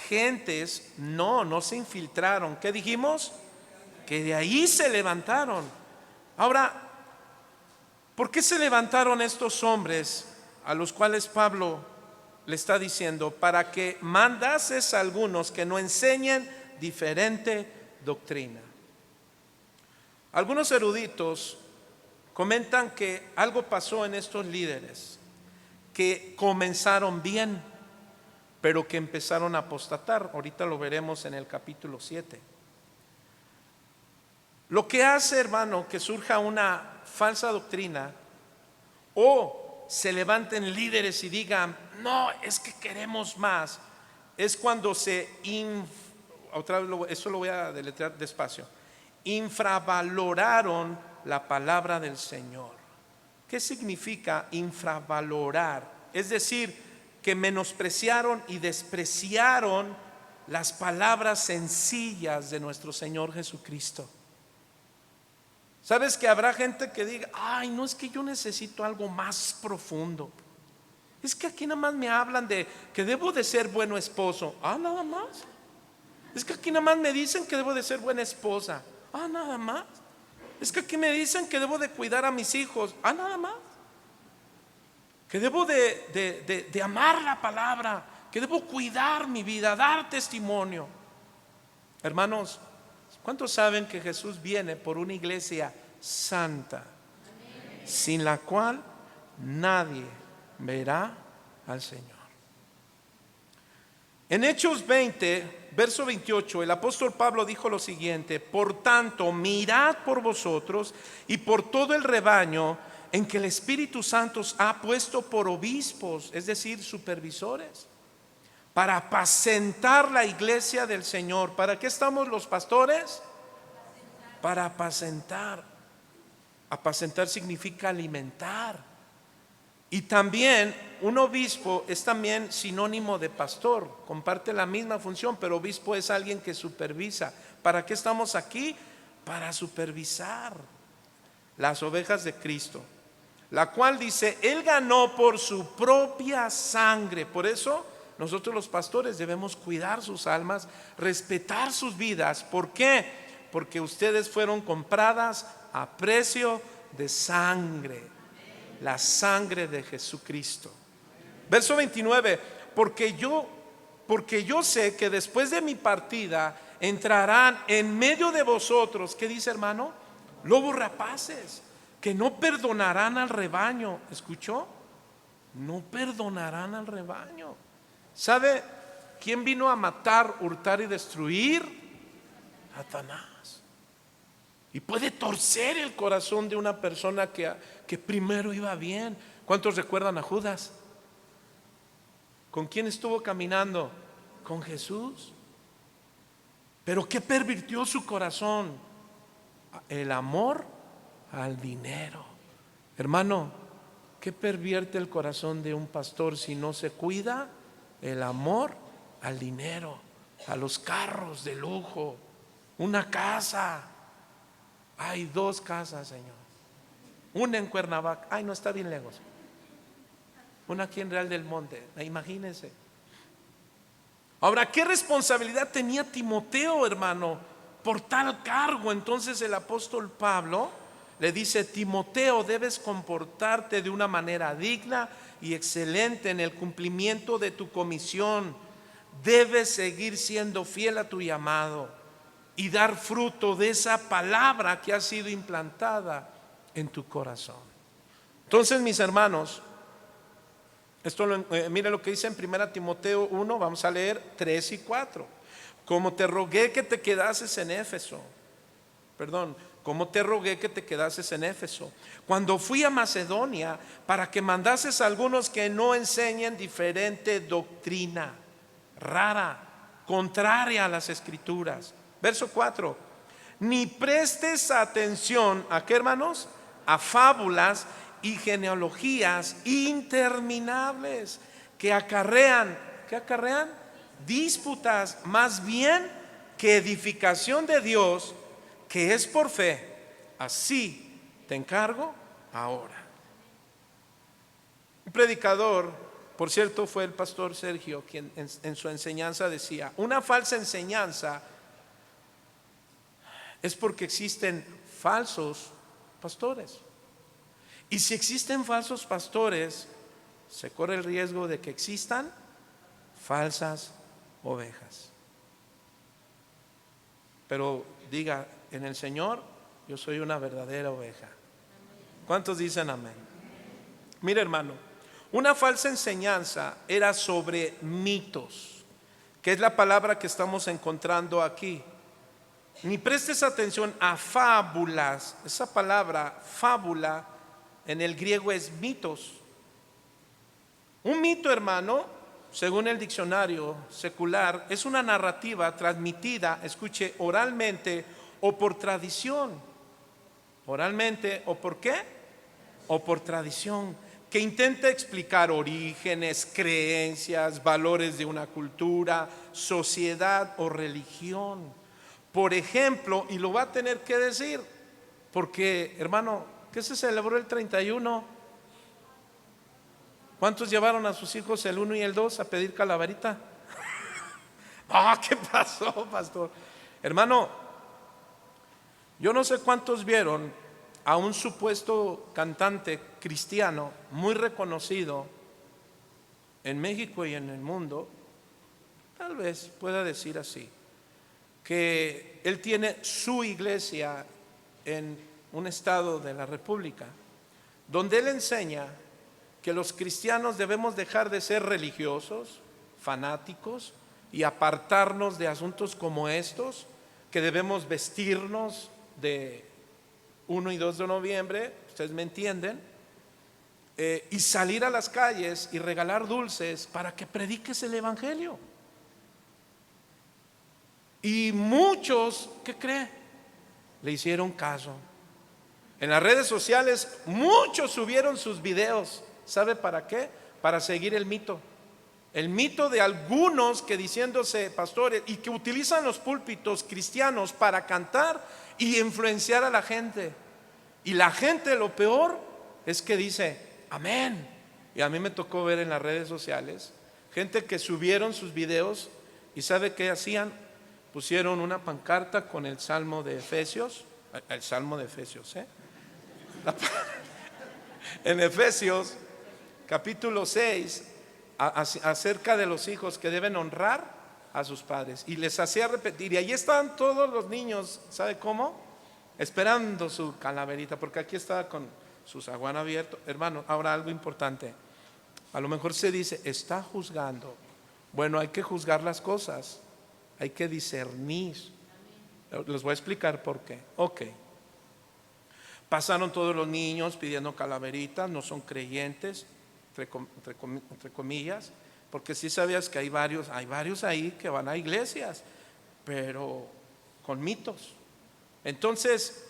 gentes. No se infiltraron. ¿Qué dijimos? Que de ahí se levantaron. Ahora, ¿por qué se levantaron estos hombres a los cuales Pablo le está diciendo? Para que mandases a algunos que no enseñen diferente doctrina. Algunos eruditos comentan que algo pasó en estos líderes, que comenzaron bien, pero que empezaron a apostatar. Ahorita lo veremos en el capítulo 7. Lo que hace, hermano, que surja una falsa doctrina o se levanten líderes y digan, no, es que queremos más, es cuando otra vez eso lo voy a deletrear despacio, infravaloraron la palabra del Señor. ¿Qué significa infravalorar? Es decir, que menospreciaron y despreciaron las palabras sencillas de nuestro Señor Jesucristo. ¿Sabes que habrá gente que diga, no, es que yo necesito algo más profundo? Es que aquí nada más me hablan de que debo de ser buen esposo. Nada más. Es que aquí nada más me dicen que debo de ser buena esposa. Nada más. Es que aquí me dicen que debo de cuidar a mis hijos. Nada más. Que debo de amar la palabra, que debo cuidar mi vida, dar testimonio. Hermanos, ¿cuántos saben que Jesús viene por una iglesia santa, sin la cual nadie verá al Señor? En Hechos 20, verso 28, el apóstol Pablo dijo lo siguiente: por tanto, mirad por vosotros y por todo el rebaño en que el Espíritu Santo os ha puesto por obispos, es decir, supervisores, para apacentar la iglesia del Señor. ¿Para qué estamos los pastores? Para apacentar. Apacentar significa alimentar. Y también un obispo es también sinónimo de pastor, comparte la misma función, pero obispo es alguien que supervisa. ¿Para qué estamos aquí? Para supervisar las ovejas de Cristo, la cual dice, Él ganó por su propia sangre. Por eso nosotros los pastores debemos cuidar sus almas, respetar sus vidas. ¿Por qué? Porque ustedes fueron compradas a precio de sangre, la sangre de Jesucristo. Verso 29, porque yo sé que después de mi partida entrarán en medio de vosotros, ¿qué dice, hermano? Lobos rapaces, que no perdonarán al rebaño. ¿Escuchó? No perdonarán al rebaño. ¿Sabe quién vino a matar, hurtar y destruir? Satanás. Y puede torcer el corazón de una persona que primero iba bien. ¿Cuántos recuerdan a Judas? ¿Con quién estuvo caminando? Con Jesús. Pero ¿qué pervirtió su corazón? El amor al dinero. Hermano, ¿qué pervierte el corazón de un pastor si no se cuida? El amor al dinero, a los carros de lujo, una casa. Hay 2 casas, Señor. Una en Cuernavaca, ay, no, está bien lejos. Una aquí en Real del Monte, imagínense. Ahora, ¿qué responsabilidad tenía Timoteo, hermano, por tal cargo? Entonces el apóstol Pablo le dice: Timoteo, debes comportarte de una manera digna y excelente en el cumplimiento de tu comisión. Debes seguir siendo fiel a tu llamado y dar fruto de esa palabra que ha sido implantada en tu corazón. Entonces, mis hermanos, mire lo que dice en 1 Timoteo 1, vamos a leer 3 y 4. Como te rogué que te quedases en Éfeso, cuando fui a Macedonia, para que mandases a algunos que no enseñen diferente doctrina, rara, contraria a las Escrituras. Verso 4: ni prestes atención ¿a qué, hermanos? A fábulas y genealogías interminables que acarrean disputas, más bien que edificación de Dios, que es por fe. Así te encargo ahora. Un predicador, por cierto, fue el pastor Sergio, quien en su enseñanza decía: una falsa enseñanza es porque existen falsos pastores. Y si existen falsos pastores, se corre el riesgo de que existan falsas ovejas. Pero diga: en el Señor yo soy una verdadera oveja. ¿Cuántos dicen amén? Mira, hermano, una falsa enseñanza era sobre mitos, que es la palabra que estamos encontrando aquí. Ni prestes atención a fábulas. Esa palabra fábula en el griego es mitos. Un mito, hermano, según el diccionario secular, es una narrativa transmitida, escuche, oralmente o por tradición. Oralmente o por qué? O por tradición, que intenta explicar orígenes, creencias, valores de una cultura, sociedad o religión. Por ejemplo, y lo va a tener que decir, porque, hermano, ¿qué se celebró el 31? ¿Cuántos llevaron a sus hijos el 1 y el 2 a pedir calaverita? ¿Qué pasó, pastor? Hermano, yo no sé cuántos vieron a un supuesto cantante cristiano muy reconocido en México y en el mundo, tal vez pueda decir así, que él tiene su iglesia en un estado de la República, donde él enseña que los cristianos debemos dejar de ser religiosos, fanáticos, y apartarnos de asuntos como estos, que debemos vestirnos de 1 y 2 de noviembre, ustedes me entienden, y salir a las calles y regalar dulces para que prediques el evangelio. Y muchos, ¿qué cree? Le hicieron caso. En las redes sociales muchos subieron sus videos. ¿Sabe para qué? Para seguir el mito. El mito de algunos que diciéndose pastores y que utilizan los púlpitos cristianos para cantar y influenciar a la gente. Y la gente, lo peor es que dice amén. Y a mí me tocó ver en las redes sociales gente que subieron sus videos y ¿sabe qué hacían? Pusieron una pancarta con el Salmo de Efesios. El Salmo de Efesios, en Efesios capítulo 6, acerca de los hijos que deben honrar a sus padres, y les hacía repetir, y ahí estaban todos los niños, ¿sabe cómo? Esperando su calaverita, porque aquí estaba con su zaguán abierto. Hermano, ahora algo importante, a lo mejor se dice, está juzgando. Bueno, hay que juzgar las cosas, hay que discernir. Les voy a explicar por qué. Ok, Pasaron todos los niños pidiendo calaveritas, no son creyentes, entre comillas, porque sí sabías que hay varios ahí que van a iglesias, pero con mitos. Entonces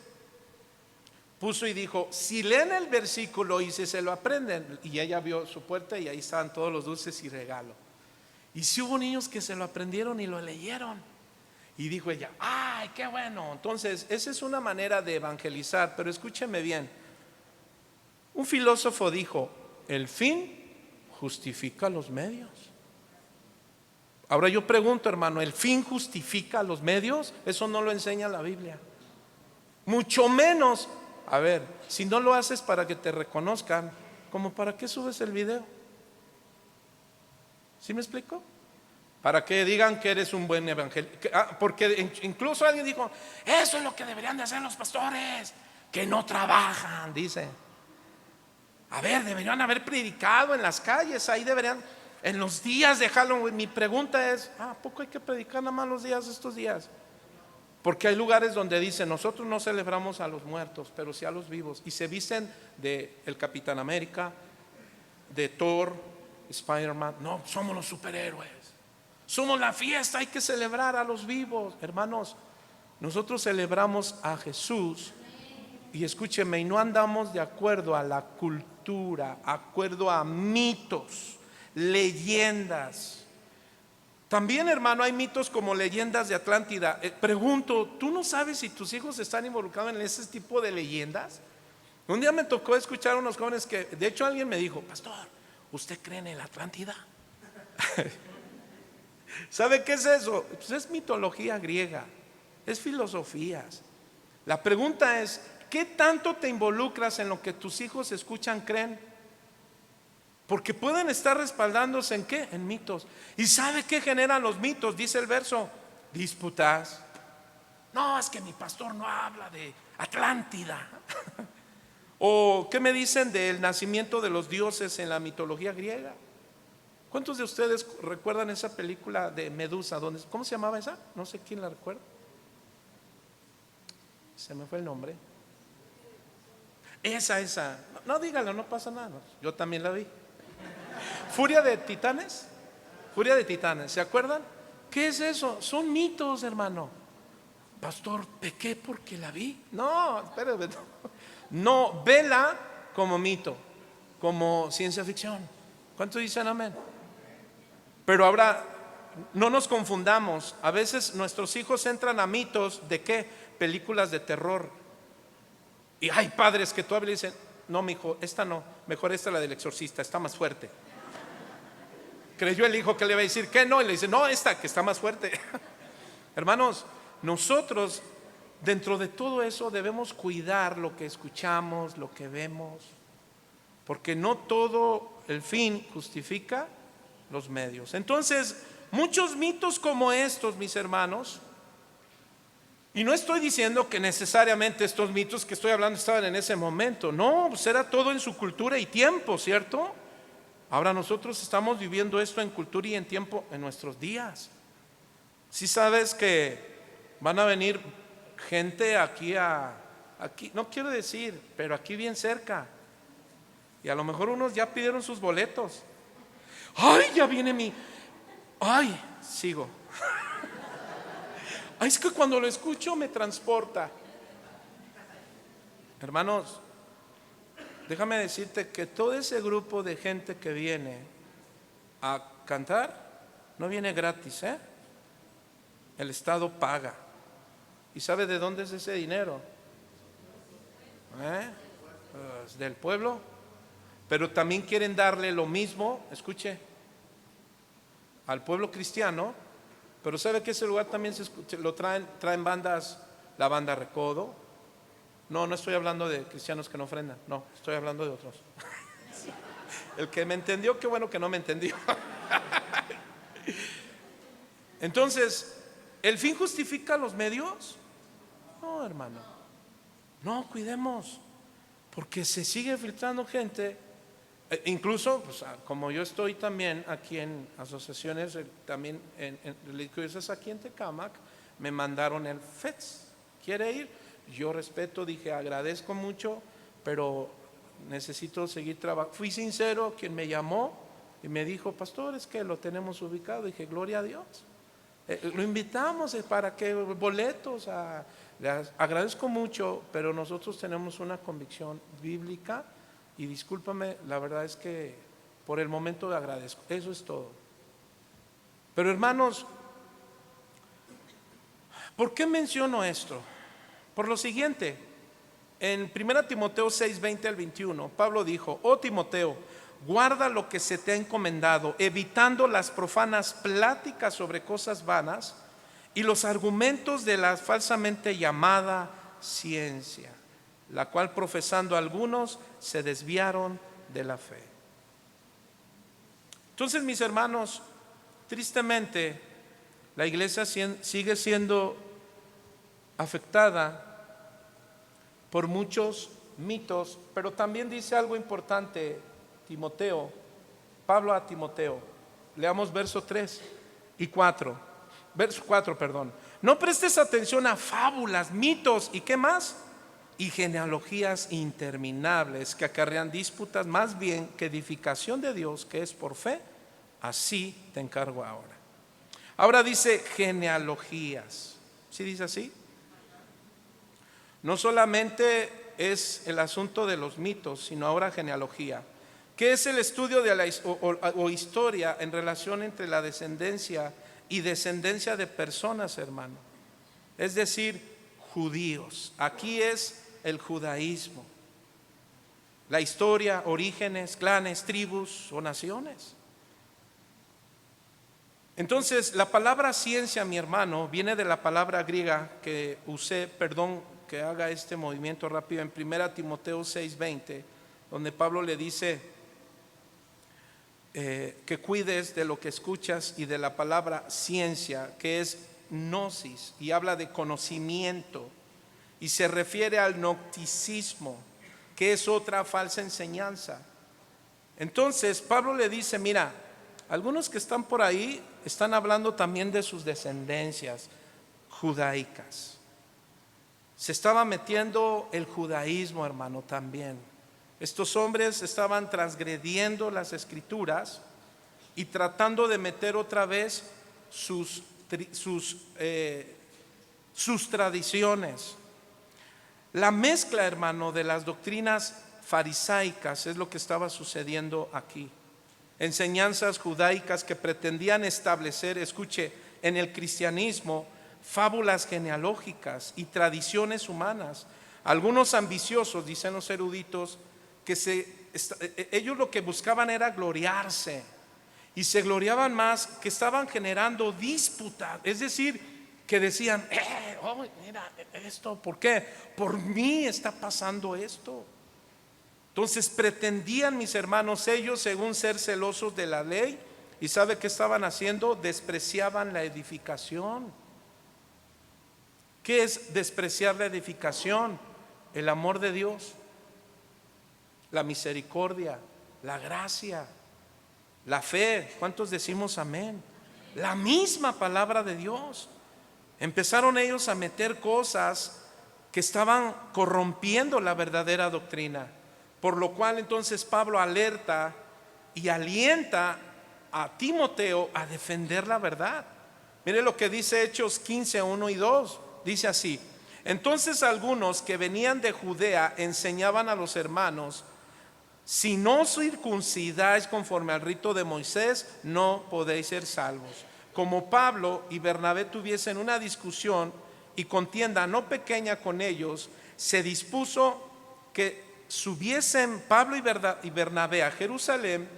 puso y dijo: si leen el versículo y si se lo aprenden. Y ella vio su puerta y ahí estaban todos los dulces y regalos. Y si hubo niños que se lo aprendieron y lo leyeron. Y dijo ella: ¡ay, qué bueno! Entonces, esa es una manera de evangelizar. Pero escúcheme bien. Un filósofo dijo: el fin justifica los medios. Ahora yo pregunto, hermano, ¿el fin justifica los medios? Eso no lo enseña la Biblia. Mucho menos, a ver, si no lo haces para que te reconozcan, ¿cómo para qué subes el video? ¿Sí me explico? Para que digan que eres un buen evangelista. Porque incluso alguien dijo: eso es lo que deberían de hacer los pastores, que no trabajan, dice. A ver, deberían haber predicado en las calles, ahí deberían, en los días de Halloween. Mi pregunta es: ¿a poco hay que predicar nada más los días estos días? Porque hay lugares donde dicen: nosotros no celebramos a los muertos, pero sí a los vivos. Y se visten de el Capitán América, de Thor, Spider-Man. No, somos los superhéroes, somos la fiesta, hay que celebrar a los vivos. Hermanos, nosotros celebramos a Jesús. Y escúcheme, y no andamos de acuerdo a la cultura, acuerdo a mitos, leyendas. También, hermano, hay mitos como leyendas de Atlántida. Pregunto, ¿tú no sabes si tus hijos están involucrados en ese tipo de leyendas? Un día me tocó escuchar a unos jóvenes que, de hecho, alguien me dijo: pastor, ¿usted cree en el Atlántida? ¿Sabe qué es eso? Pues es mitología griega, es filosofías. La pregunta es: ¿qué tanto te involucras en lo que tus hijos escuchan, creen? Porque pueden estar respaldándose ¿en qué? En mitos. ¿Y sabe qué generan los mitos? Dice el verso: disputas. No, es que mi pastor no habla de Atlántida. ¿O qué me dicen del nacimiento de los dioses en la mitología griega? ¿Cuántos de ustedes recuerdan esa película de Medusa? ¿Cómo se llamaba esa? No sé quién la recuerda. Se me fue el nombre. Esa. No, dígalo, no pasa nada. Yo también la vi. Furia de Titanes. Furia de Titanes, ¿se acuerdan? ¿Qué es eso? Son mitos, hermano. Pastor, pequé porque la vi. No, espérame. No, vela como mito, como ciencia ficción. ¿Cuántos dicen amén? Pero ahora, no nos confundamos. A veces nuestros hijos entran a mitos de ¿qué? Películas de terror. Y hay padres que todavía dicen: no, mi hijo, esta no, mejor esta, la del exorcista, está más fuerte. Creyó el hijo que le iba a decir que no, y le dice: no, esta que está más fuerte. Hermanos, nosotros dentro de todo eso debemos cuidar lo que escuchamos, lo que vemos, porque no todo el fin justifica los medios. Entonces, muchos mitos como estos, mis hermanos. Y no estoy diciendo que necesariamente estos mitos que estoy hablando estaban en ese momento. No, pues era todo en su cultura y tiempo, ¿cierto? Ahora nosotros estamos viviendo esto en cultura y en tiempo en nuestros días. Si sabes que van a venir gente aquí, no quiero decir, pero aquí bien cerca. Y a lo mejor unos ya pidieron sus boletos. ¡Ay, ya viene ¡ay, sigo! Ay, es que cuando lo escucho me transporta. Hermanos, déjame decirte que todo ese grupo de gente que viene a cantar no viene gratis, ¿eh? El Estado paga. ¿Y sabe de dónde es ese dinero? Pues del pueblo. Pero también quieren darle lo mismo, escuche, al pueblo cristiano. Pero sabe que ese lugar también lo traen bandas, la banda Recodo. No estoy hablando de cristianos que no ofrendan, no, estoy hablando de otros. El que me entendió, qué bueno que no me entendió. Entonces, ¿el fin justifica los medios? No, hermano. No, cuidemos, porque se sigue filtrando gente. Incluso, pues, como yo estoy también aquí en asociaciones, también en religiosas aquí en Tecámac, me mandaron el FETS. ¿Quiere ir? yo respeto, dije, agradezco mucho, pero necesito seguir trabajando. Fui sincero, quien me llamó y me dijo, pastor, es que lo tenemos ubicado. Dije, gloria a Dios. Lo invitamos para que boletos. Les agradezco mucho, pero nosotros tenemos una convicción bíblica y discúlpame, la verdad es que por el momento agradezco. Eso es todo. Pero hermanos, ¿por qué menciono esto? Por lo siguiente, en 1 Timoteo 6, 20 al 21, Pablo dijo, oh Timoteo, guarda lo que se te ha encomendado, evitando las profanas pláticas sobre cosas vanas y los argumentos de la falsamente llamada ciencia, la cual profesando algunos se desviaron de la fe. Entonces, mis hermanos, tristemente, la iglesia sigue siendo afectada por muchos mitos, pero también dice algo importante Timoteo, Pablo a Timoteo. Leamos verso 3 y 4. Verso 4, perdón. No prestes atención a fábulas, mitos y ¿qué más? Y genealogías interminables que acarrean disputas, más bien que edificación de Dios, que es por fe. Así te encargo ahora. Ahora dice genealogías. ¿Sí dice así? No solamente es el asunto de los mitos, sino ahora genealogía, que es el estudio de la historia en relación entre la descendencia y descendencia de personas, hermano. Es decir, judíos. Aquí es el judaísmo. La historia, orígenes, clanes, tribus o naciones. Entonces, la palabra ciencia, mi hermano, viene de la palabra griega que usé, perdón que haga este movimiento rápido, en 1 Timoteo 6:20, donde Pablo le dice que cuides de lo que escuchas y de la palabra ciencia, que es gnosis, y habla de conocimiento, y se refiere al gnosticismo, que es otra falsa enseñanza. Entonces, Pablo le dice, mira, algunos que están por ahí están hablando también de sus descendencias judaicas. Se estaba metiendo el judaísmo, hermano, también. Estos hombres estaban transgrediendo las escrituras y tratando de meter otra vez sus tradiciones. La mezcla, hermano, de las doctrinas farisaicas es lo que estaba sucediendo aquí. Enseñanzas judaicas que pretendían establecer, escuche, en el cristianismo, fábulas genealógicas y tradiciones humanas. Algunos ambiciosos, dicen los eruditos, que ellos lo que buscaban era gloriarse, y se gloriaban más que estaban generando disputas, es decir, que decían, mira esto, ¿por qué? Por mí está pasando esto. Entonces pretendían, mis hermanos, ellos según ser celosos de la ley, y ¿sabe qué estaban haciendo? Despreciaban la edificación. ¿Qué es despreciar la edificación? El amor de Dios, la misericordia, la gracia, la fe. ¿Cuántos decimos amén? La misma palabra de Dios. Empezaron ellos a meter cosas que estaban corrompiendo la verdadera doctrina, por lo cual entonces Pablo alerta y alienta a Timoteo a defender la verdad. Mire lo que dice Hechos 15, 1 y 2. Dice así: entonces algunos que venían de Judea enseñaban a los hermanos, si no circuncidáis conforme al rito de Moisés, no podéis ser salvos. Como Pablo y Bernabé tuviesen una discusión y contienda no pequeña con ellos, se dispuso que subiesen Pablo y Bernabé a Jerusalén,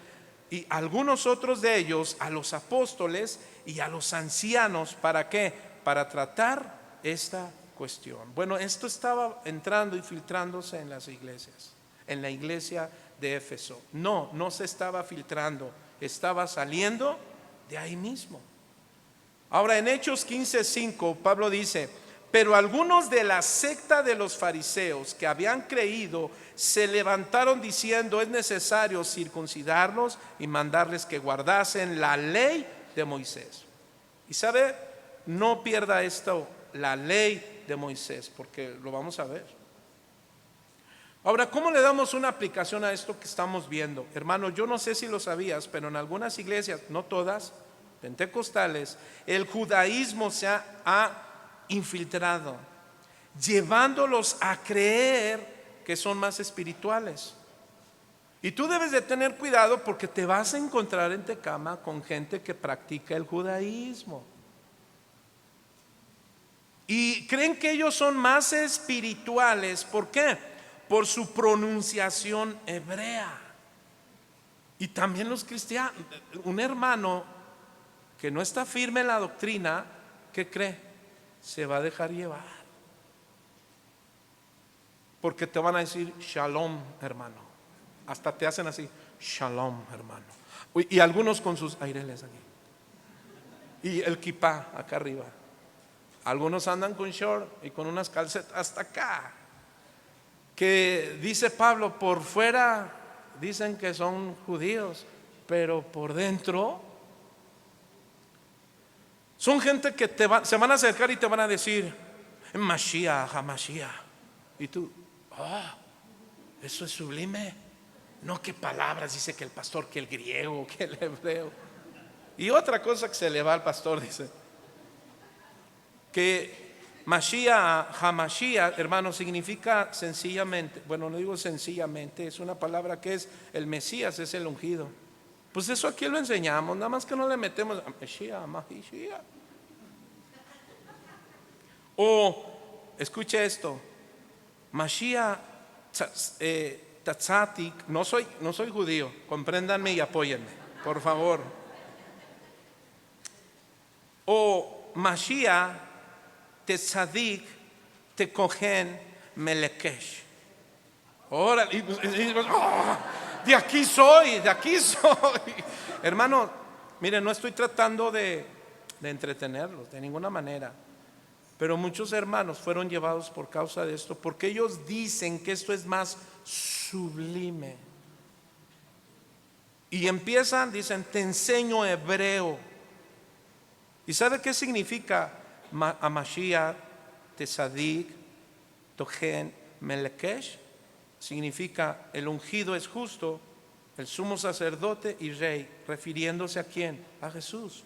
y algunos otros de ellos a los apóstoles y a los ancianos. ¿Para qué? Para tratar esta cuestión. Bueno, esto estaba entrando y filtrándose en las iglesias, en la iglesia de Éfeso. No se estaba filtrando, estaba saliendo de ahí mismo. Ahora en Hechos 15:5 Pablo dice: pero algunos de la secta de los fariseos que habían creído se levantaron diciendo: es necesario circuncidarlos y mandarles que guardasen la ley de Moisés. Y sabe, no pierda esto, la ley de Moisés, porque lo vamos a ver. Ahora, ¿cómo le damos una aplicación a esto que estamos viendo? Hermano, yo no sé si lo sabías, pero en algunas iglesias, no todas, pentecostales, el judaísmo se ha infiltrado, llevándolos a creer que son más espirituales. Y tú debes de tener cuidado porque te vas a encontrar en Tecama con gente que practica el judaísmo. Y creen que ellos son más espirituales. ¿Por qué? Por su pronunciación hebrea. Y también los cristianos, un hermano que no está firme en la doctrina, ¿qué cree? Se va a dejar llevar. Porque te van a decir shalom, hermano. Hasta te hacen así, shalom, hermano. Y algunos con sus aireles aquí. Y el kipá acá arriba. Algunos andan con short y con unas calcetas hasta acá. Que dice Pablo, por fuera dicen que son judíos, pero por dentro son gente que se van a acercar y te van a decir Mashiach, Hamashiach. Y tú, eso es sublime. No, qué palabras dice que el pastor, que el griego, que el hebreo. Y otra cosa que se le va al pastor, dice que Mashiach, Hamashiach, hermano, significa sencillamente, bueno, no digo sencillamente, es una palabra que es el Mesías, es el ungido. Pues eso aquí lo enseñamos, nada más que no le metemos a Mashiach, Mashiach. O, escuche esto, Mashiach Tatzatik, no soy judío, compréndanme y apóyenme, por favor. O Mashiach Tetzadik Tekohen Melekesh. Ahora, de aquí soy. Hermano, miren, no estoy tratando de entretenerlos de ninguna manera. Pero muchos hermanos fueron llevados por causa de esto, porque ellos dicen que esto es más sublime. Y empiezan, dicen, te enseño hebreo. ¿Y sabe qué significa Hamashiach Tetzadik Tohen Melekesh? Significa el ungido es justo, el sumo sacerdote y rey, refiriéndose a quién, a Jesús.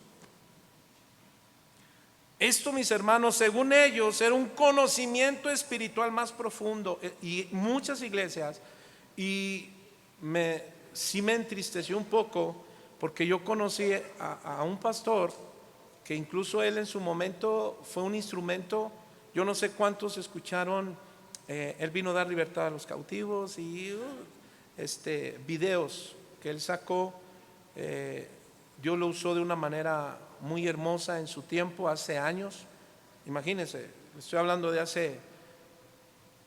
Esto, mis hermanos, según ellos, era un conocimiento espiritual más profundo. Y muchas iglesias, y sí me entristeció un poco, porque yo conocí a un pastor que incluso él en su momento fue un instrumento. Yo no sé cuántos escucharon, él vino a dar libertad a los cautivos y videos que él sacó, Dios lo usó de una manera muy hermosa en su tiempo, hace años. Imagínense, estoy hablando de hace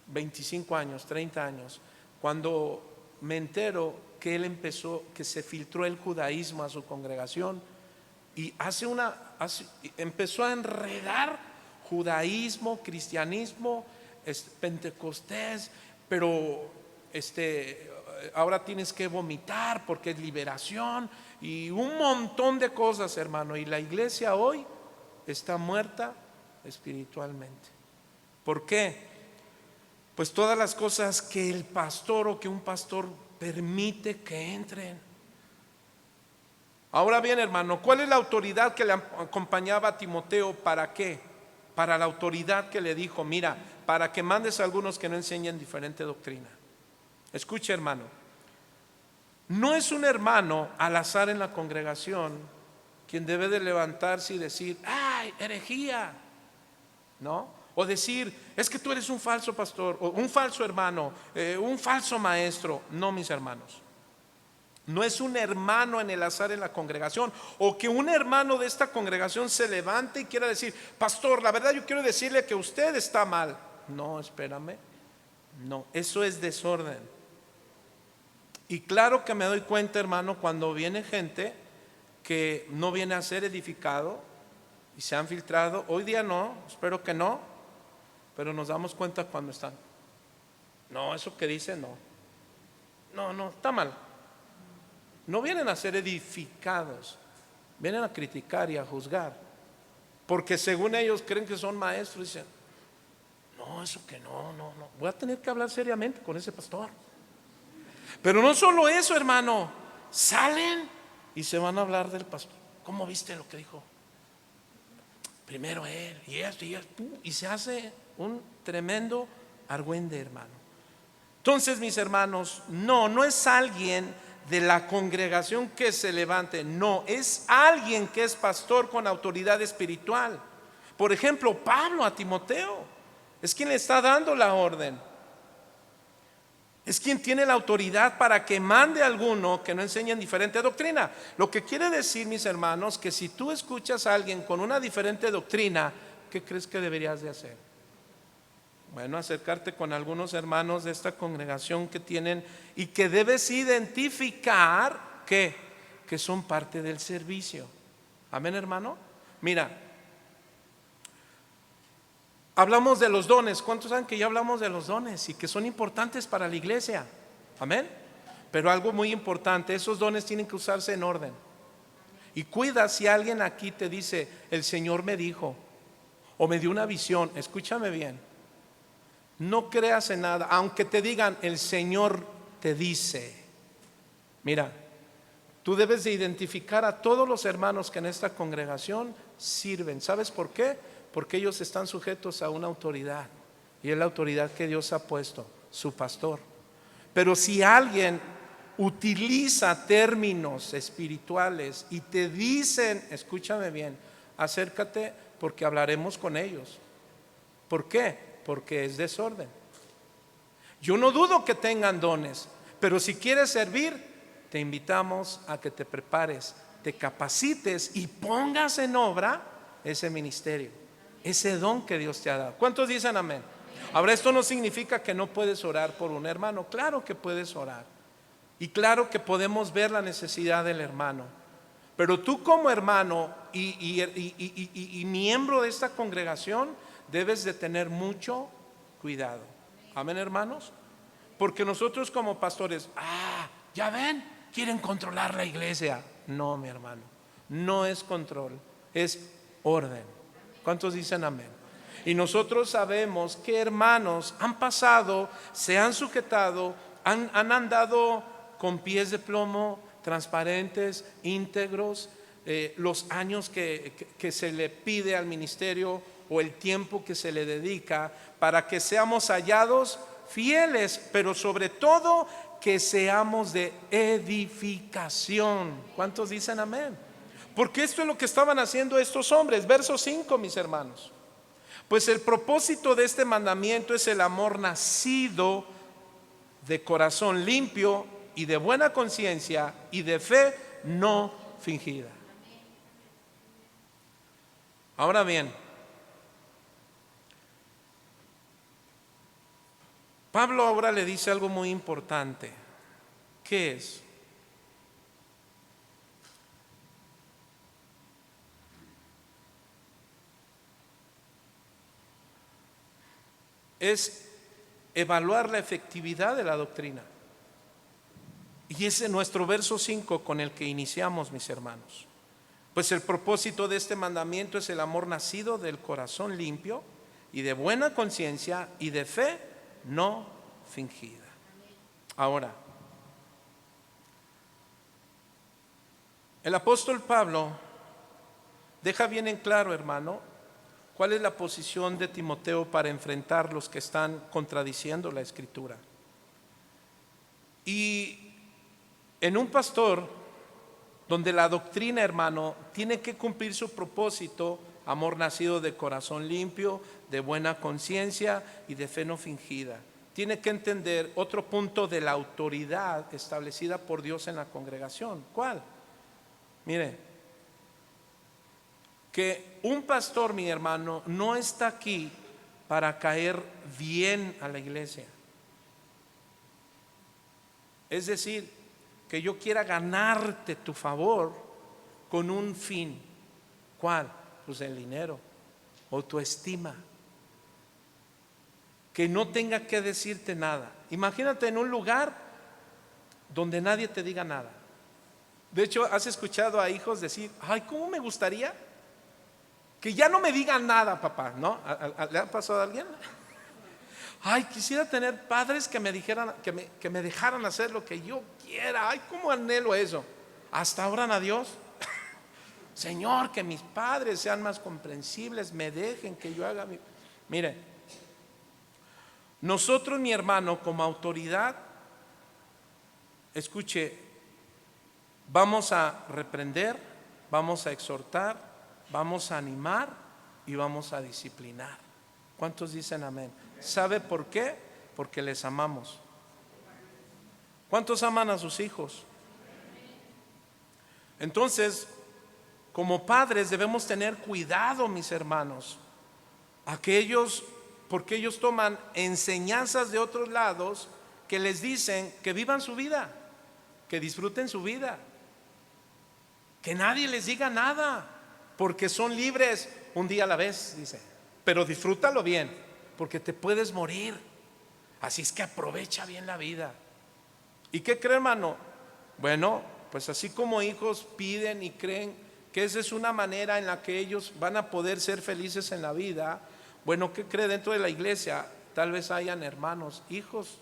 25 años, 30 años, cuando me entero que él empezó, que se filtró el judaísmo a su congregación y empezó a enredar judaísmo, cristianismo, pentecostés, pero ahora tienes que vomitar porque es liberación y un montón de cosas, hermano. Y la iglesia hoy está muerta espiritualmente. ¿Por qué? Pues todas las cosas que el pastor o que un pastor permite que entren. Ahora bien, hermano, ¿cuál es la autoridad que le acompañaba a Timoteo? ¿Para qué? Para la autoridad que le dijo, mira, para que mandes a algunos que no enseñen diferente doctrina. Escuche, hermano, no es un hermano al azar en la congregación quien debe de levantarse y decir, ¡ay, herejía! ¿No? O decir, es que tú eres un falso pastor, o un falso hermano, un falso maestro. No, mis hermanos. No es un hermano en el azar en la congregación, o que un hermano de esta congregación se levante y quiera decir, pastor, la verdad yo quiero decirle que usted está mal. No, espérame. No, eso es desorden. Y claro que me doy cuenta, hermano, cuando viene gente que no viene a ser edificado y se han filtrado. Hoy día no, espero que no, pero nos damos cuenta cuando están. No, eso que dice no. No, está mal. No vienen a ser edificados, vienen a criticar y a juzgar, porque según ellos creen que son maestros. Dicen, No, eso que no. Voy a tener que hablar seriamente con ese pastor. Pero no solo eso, hermano. Salen y se van a hablar del pastor. ¿Cómo viste lo que dijo? Primero él, y esto, y se hace un tremendo argüende, hermano. Entonces, mis hermanos, no es alguien de la congregación que se levante, no, es alguien que es pastor con autoridad espiritual. Por ejemplo, Pablo a Timoteo es quien le está dando la orden. Es quien tiene la autoridad para que mande a alguno que no enseñe diferente doctrina. Lo que quiere decir, mis hermanos, que si tú escuchas a alguien con una diferente doctrina, ¿qué crees que deberías de hacer? Bueno, acercarte con algunos hermanos de esta congregación que tienen y que debes identificar que son parte del servicio. Amén, hermano. Mira, hablamos de los dones. ¿Cuántos saben que ya hablamos de los dones y que son importantes para la iglesia? Amén. Pero algo muy importante, esos dones tienen que usarse en orden. Y cuida si alguien aquí te dice, el Señor me dijo, o me dio una visión. Escúchame bien. No creas en nada, aunque te digan, el Señor te dice. Mira, tú debes de identificar a todos los hermanos que en esta congregación sirven. ¿Sabes por qué? Porque ellos están sujetos a una autoridad, y es la autoridad que Dios ha puesto, su pastor. Pero si alguien utiliza términos espirituales y te dicen, escúchame bien, acércate porque hablaremos con ellos. ¿Por qué? Porque es desorden. Yo no dudo que tengan dones, pero si quieres servir, te invitamos a que te prepares, te capacites y pongas en obra ese ministerio, ese don que Dios te ha dado. ¿Cuántos dicen amén? Ahora, esto no significa que no puedes orar por un hermano. Claro que puedes orar, y claro que podemos ver la necesidad del hermano. Pero tú como hermano y miembro de esta congregación debes de tener mucho cuidado. Amén, hermanos. Porque nosotros como pastores, ya ven, quieren controlar la iglesia. No, mi hermano, no es control, es orden. ¿Cuántos dicen amén? Y nosotros sabemos que hermanos han pasado, se han sujetado, han andado con pies de plomo, transparentes, íntegros, los años que se le pide al ministerio o el tiempo que se le dedica para que seamos hallados fieles, pero sobre todo que seamos de edificación. ¿Cuántos dicen amén? Porque esto es lo que estaban haciendo estos hombres. Verso 5, mis hermanos. Pues el propósito de este mandamiento es el amor nacido de corazón limpio y de buena conciencia y de fe no fingida. Ahora bien, Pablo ahora le dice algo muy importante. ¿Qué es? Es evaluar la efectividad de la doctrina. Y ese es nuestro verso 5 con el que iniciamos, mis hermanos. Pues el propósito de este mandamiento es el amor nacido del corazón limpio y de buena conciencia y de fe no fingida. Ahora, el apóstol Pablo deja bien en claro, hermano, cuál es la posición de Timoteo para enfrentar los que están contradiciendo la Escritura. Y en un pastor donde la doctrina, hermano, tiene que cumplir su propósito, amor nacido de corazón limpio, de buena conciencia y de fe no fingida. Tiene que entender otro punto de la autoridad establecida por Dios en la congregación. ¿Cuál? Mire, que un pastor, mi hermano, no está aquí para caer bien a la iglesia. Es decir, que yo quiera ganarte tu favor con un fin. ¿Cuál? Pues el dinero o tu estima. Que no tenga que decirte nada. Imagínate en un lugar donde nadie te diga nada. De hecho, ¿has escuchado a hijos decir, ay, cómo me gustaría que ya no me digan nada, papá? ¿No? ¿Le ha pasado a alguien? Ay, quisiera tener padres que me dijeran, que me dejaran hacer lo que yo quiera. Ay, cómo anhelo eso. Hasta oran a Dios. Señor, que mis padres sean más comprensibles, me dejen que yo haga mi... Mire, nosotros, mi hermano, como autoridad, escuche, vamos a reprender, vamos a exhortar, vamos a animar y vamos a disciplinar. ¿Cuántos dicen amén? ¿Sabe por qué? Porque les amamos. ¿Cuántos aman a sus hijos? Entonces, como padres debemos tener cuidado, mis hermanos, porque ellos toman enseñanzas de otros lados que les dicen que vivan su vida, que disfruten su vida, que nadie les diga nada, porque son libres un día a la vez, dice, pero disfrútalo bien, porque te puedes morir. Así es que aprovecha bien la vida. ¿Y qué cree, hermano? Bueno, pues así como hijos piden y creen que esa es una manera en la que ellos van a poder ser felices en la vida. Bueno, ¿qué cree? Dentro de la iglesia tal vez hayan hermanos, hijos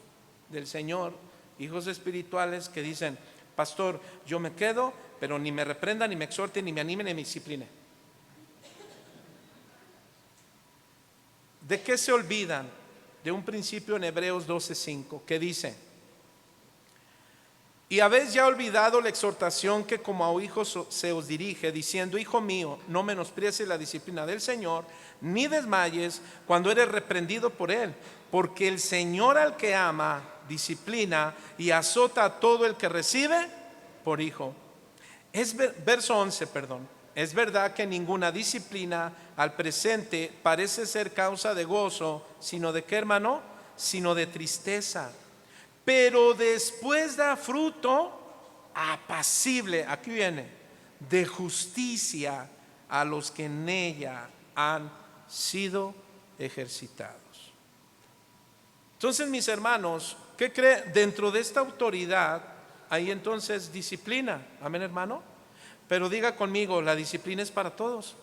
del Señor, hijos espirituales que dicen: pastor, yo me quedo, pero ni me reprenda, ni me exhorte, ni me anime, ni me discipline. ¿De qué se olvidan? De un principio en Hebreos 12:5 que dice: y habéis ya olvidado la exhortación que como a hijos se os dirige, diciendo: hijo mío, no menosprecies la disciplina del Señor, ni desmayes cuando eres reprendido por Él, porque el Señor al que ama disciplina y azota a todo el que recibe por hijo. Verso 11, perdón. Es verdad que ninguna disciplina al presente parece ser causa de gozo, sino de ¿qué, hermano? Sino de tristeza. Pero después da fruto apacible, aquí viene, de justicia a los que en ella han sido ejercitados. Entonces, mis hermanos, ¿qué cree? Dentro de esta autoridad hay entonces disciplina. Amén, hermano. Pero diga conmigo, la disciplina es para todos,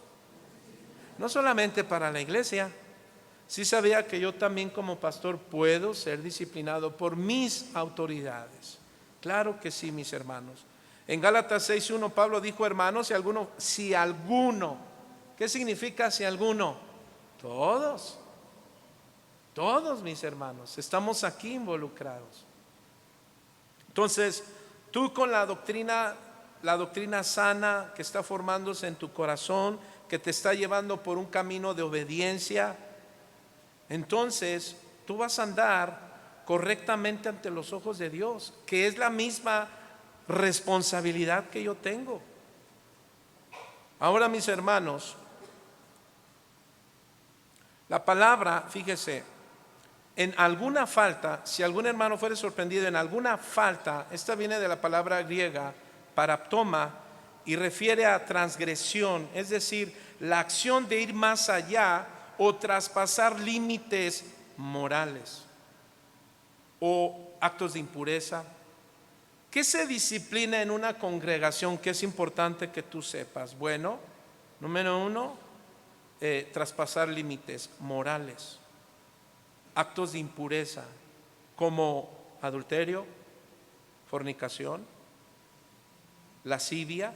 no solamente para la iglesia. Sí sabía que yo también como pastor puedo ser disciplinado por mis autoridades. Claro que sí, mis hermanos. En Gálatas 6:1 Pablo dijo: hermanos, si alguno, ¿qué significa si alguno? Todos, mis hermanos, estamos aquí involucrados. Entonces, tú con la doctrina sana que está formándose en tu corazón, que te está llevando por un camino de obediencia, entonces tú vas a andar correctamente ante los ojos de Dios, que es la misma responsabilidad que yo tengo. Ahora, mis hermanos, la palabra, fíjese, en alguna falta, si algún hermano fuere sorprendido en alguna falta, esta viene de la palabra griega paraptoma y refiere a transgresión, es decir, la acción de ir más allá o traspasar límites morales o actos de impureza. ¿Qué se disciplina en una congregación que es importante que tú sepas? Bueno, número 1, traspasar límites morales, actos de impureza como adulterio, fornicación, lascivia,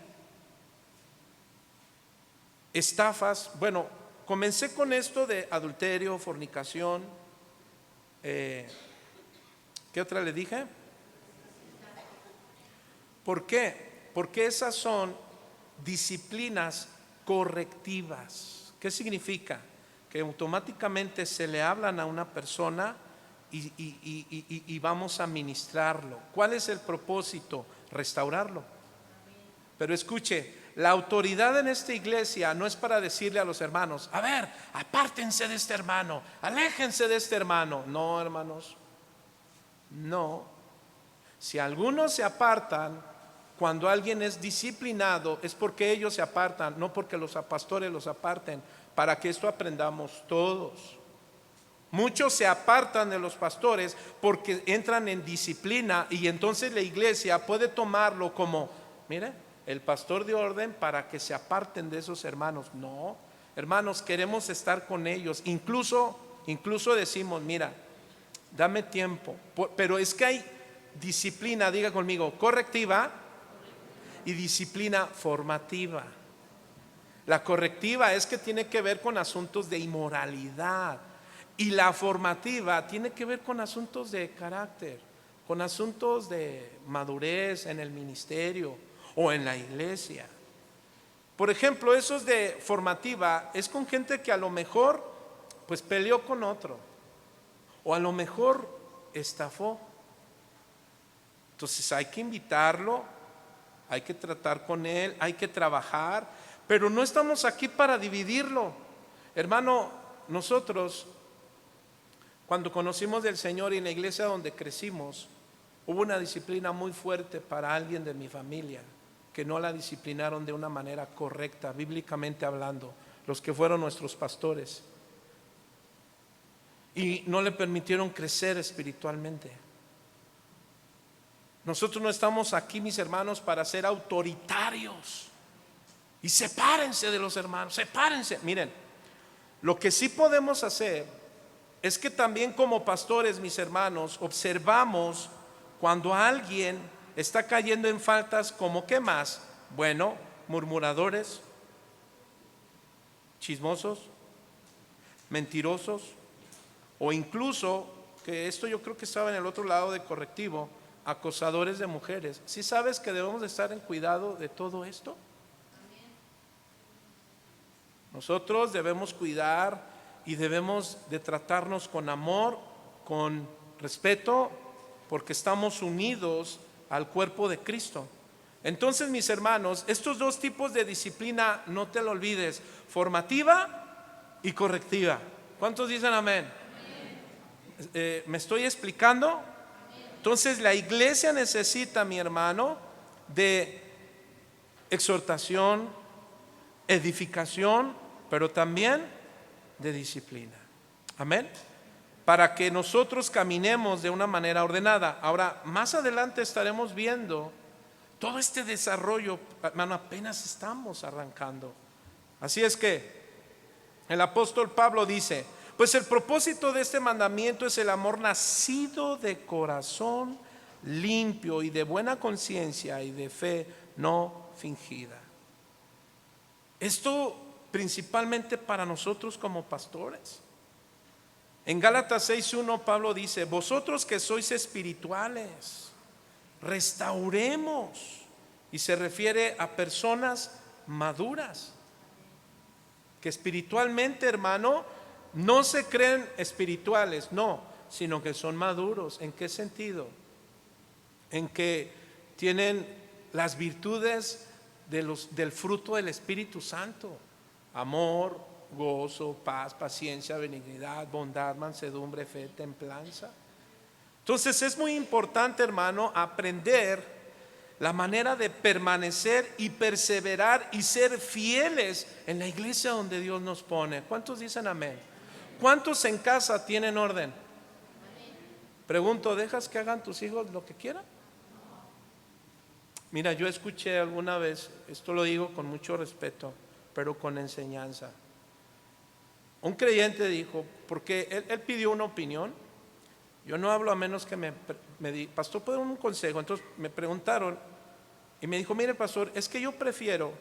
estafas. Bueno, comencé con esto de adulterio, fornicación. ¿Qué otra le dije? ¿Por qué? Porque esas son disciplinas correctivas. ¿Qué significa? Que automáticamente se le hablan a una persona y vamos a ministrarlo. ¿Cuál es el propósito? Restaurarlo. Pero escuche, la autoridad en esta iglesia no es para decirle a los hermanos: a ver, apártense de este hermano, aléjense de este hermano. No, hermanos, no. Si algunos se apartan, cuando alguien es disciplinado, es porque ellos se apartan, no porque los pastores los aparten, para que esto aprendamos todos. Muchos se apartan de los pastores porque entran en disciplina y entonces la iglesia puede tomarlo como, mire, el pastor de orden para que se aparten de esos hermanos. No, hermanos, queremos estar con ellos. Incluso decimos: mira, dame tiempo. Pero es que hay disciplina, diga conmigo, correctiva y disciplina formativa. La correctiva es que tiene que ver con asuntos de inmoralidad, y la formativa tiene que ver con asuntos de carácter, con asuntos de madurez en el ministerio o en la iglesia. Por ejemplo, esos de formativa es con gente que a lo mejor pues peleó con otro, o a lo mejor estafó. Entonces hay que invitarlo, hay que tratar con él, hay que trabajar, pero no estamos aquí para dividirlo. Hermano, nosotros cuando conocimos del Señor y en la iglesia donde crecimos, hubo una disciplina muy fuerte para alguien de mi familia, que no la disciplinaron de una manera correcta, bíblicamente hablando, los que fueron nuestros pastores, y no le permitieron crecer espiritualmente. Nosotros no estamos aquí, mis hermanos, para ser autoritarios. Y sepárense de los hermanos, sepárense. Miren, lo que sí podemos hacer es que también como pastores, mis hermanos, observamos cuando alguien está cayendo en faltas como ¿qué más? Bueno, murmuradores, chismosos, mentirosos, o incluso, que esto yo creo que estaba en el otro lado de correctivo, acosadores de mujeres. ¿Sí sabes que debemos de estar en cuidado de todo esto? Nosotros debemos cuidar y debemos de tratarnos con amor, con respeto, porque estamos unidos al cuerpo de Cristo. Entonces, mis hermanos, estos dos tipos de disciplina, no te lo olvides, formativa y correctiva. ¿Cuántos dicen amén? ¿Me estoy explicando? Entonces la iglesia necesita, mi hermano, de exhortación, edificación, pero también de disciplina. Amén. Para que nosotros caminemos de una manera ordenada. Ahora, más adelante estaremos viendo todo este desarrollo, hermano, apenas estamos arrancando. Así es que el apóstol Pablo dice: pues el propósito de este mandamiento es el amor nacido de corazón limpio y de buena conciencia y de fe no fingida. Esto principalmente para nosotros como pastores. En Gálatas 6:1 Pablo dice: vosotros que sois espirituales, restauremos. Y se refiere a personas maduras, que espiritualmente, hermano, no se creen espirituales, no, sino que son maduros. ¿En qué sentido? En que tienen las virtudes del fruto del Espíritu Santo: amor, gozo, paz, paciencia, benignidad, bondad, mansedumbre, fe, templanza. Entonces es muy importante, hermano, aprender la manera de permanecer y perseverar y ser fieles en la iglesia donde Dios nos pone. ¿Cuántos dicen amén? ¿Cuántos en casa tienen orden? Pregunto, ¿dejas que hagan tus hijos lo que quieran? Mira, yo escuché alguna vez, esto lo digo con mucho respeto, pero con enseñanza. Un creyente dijo, porque él pidió una opinión. Yo no hablo a menos que me diga: pastor, ¿puedo dar un consejo? Entonces me preguntaron y me dijo: mire, pastor, es que yo prefiero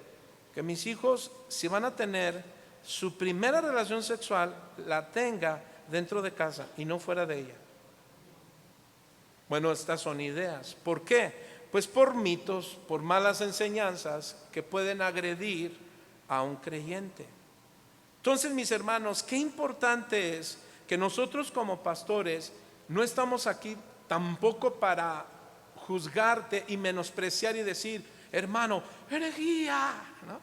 que mis hijos, si van a tener su primera relación sexual, la tenga dentro de casa y no fuera de ella. Bueno, estas son ideas. ¿Por qué? Pues por mitos, por malas enseñanzas que pueden agredir a un creyente. Entonces, mis hermanos, qué importante es que nosotros como pastores no estamos aquí tampoco para juzgarte y menospreciar y decir: hermano, herejía, ¿no?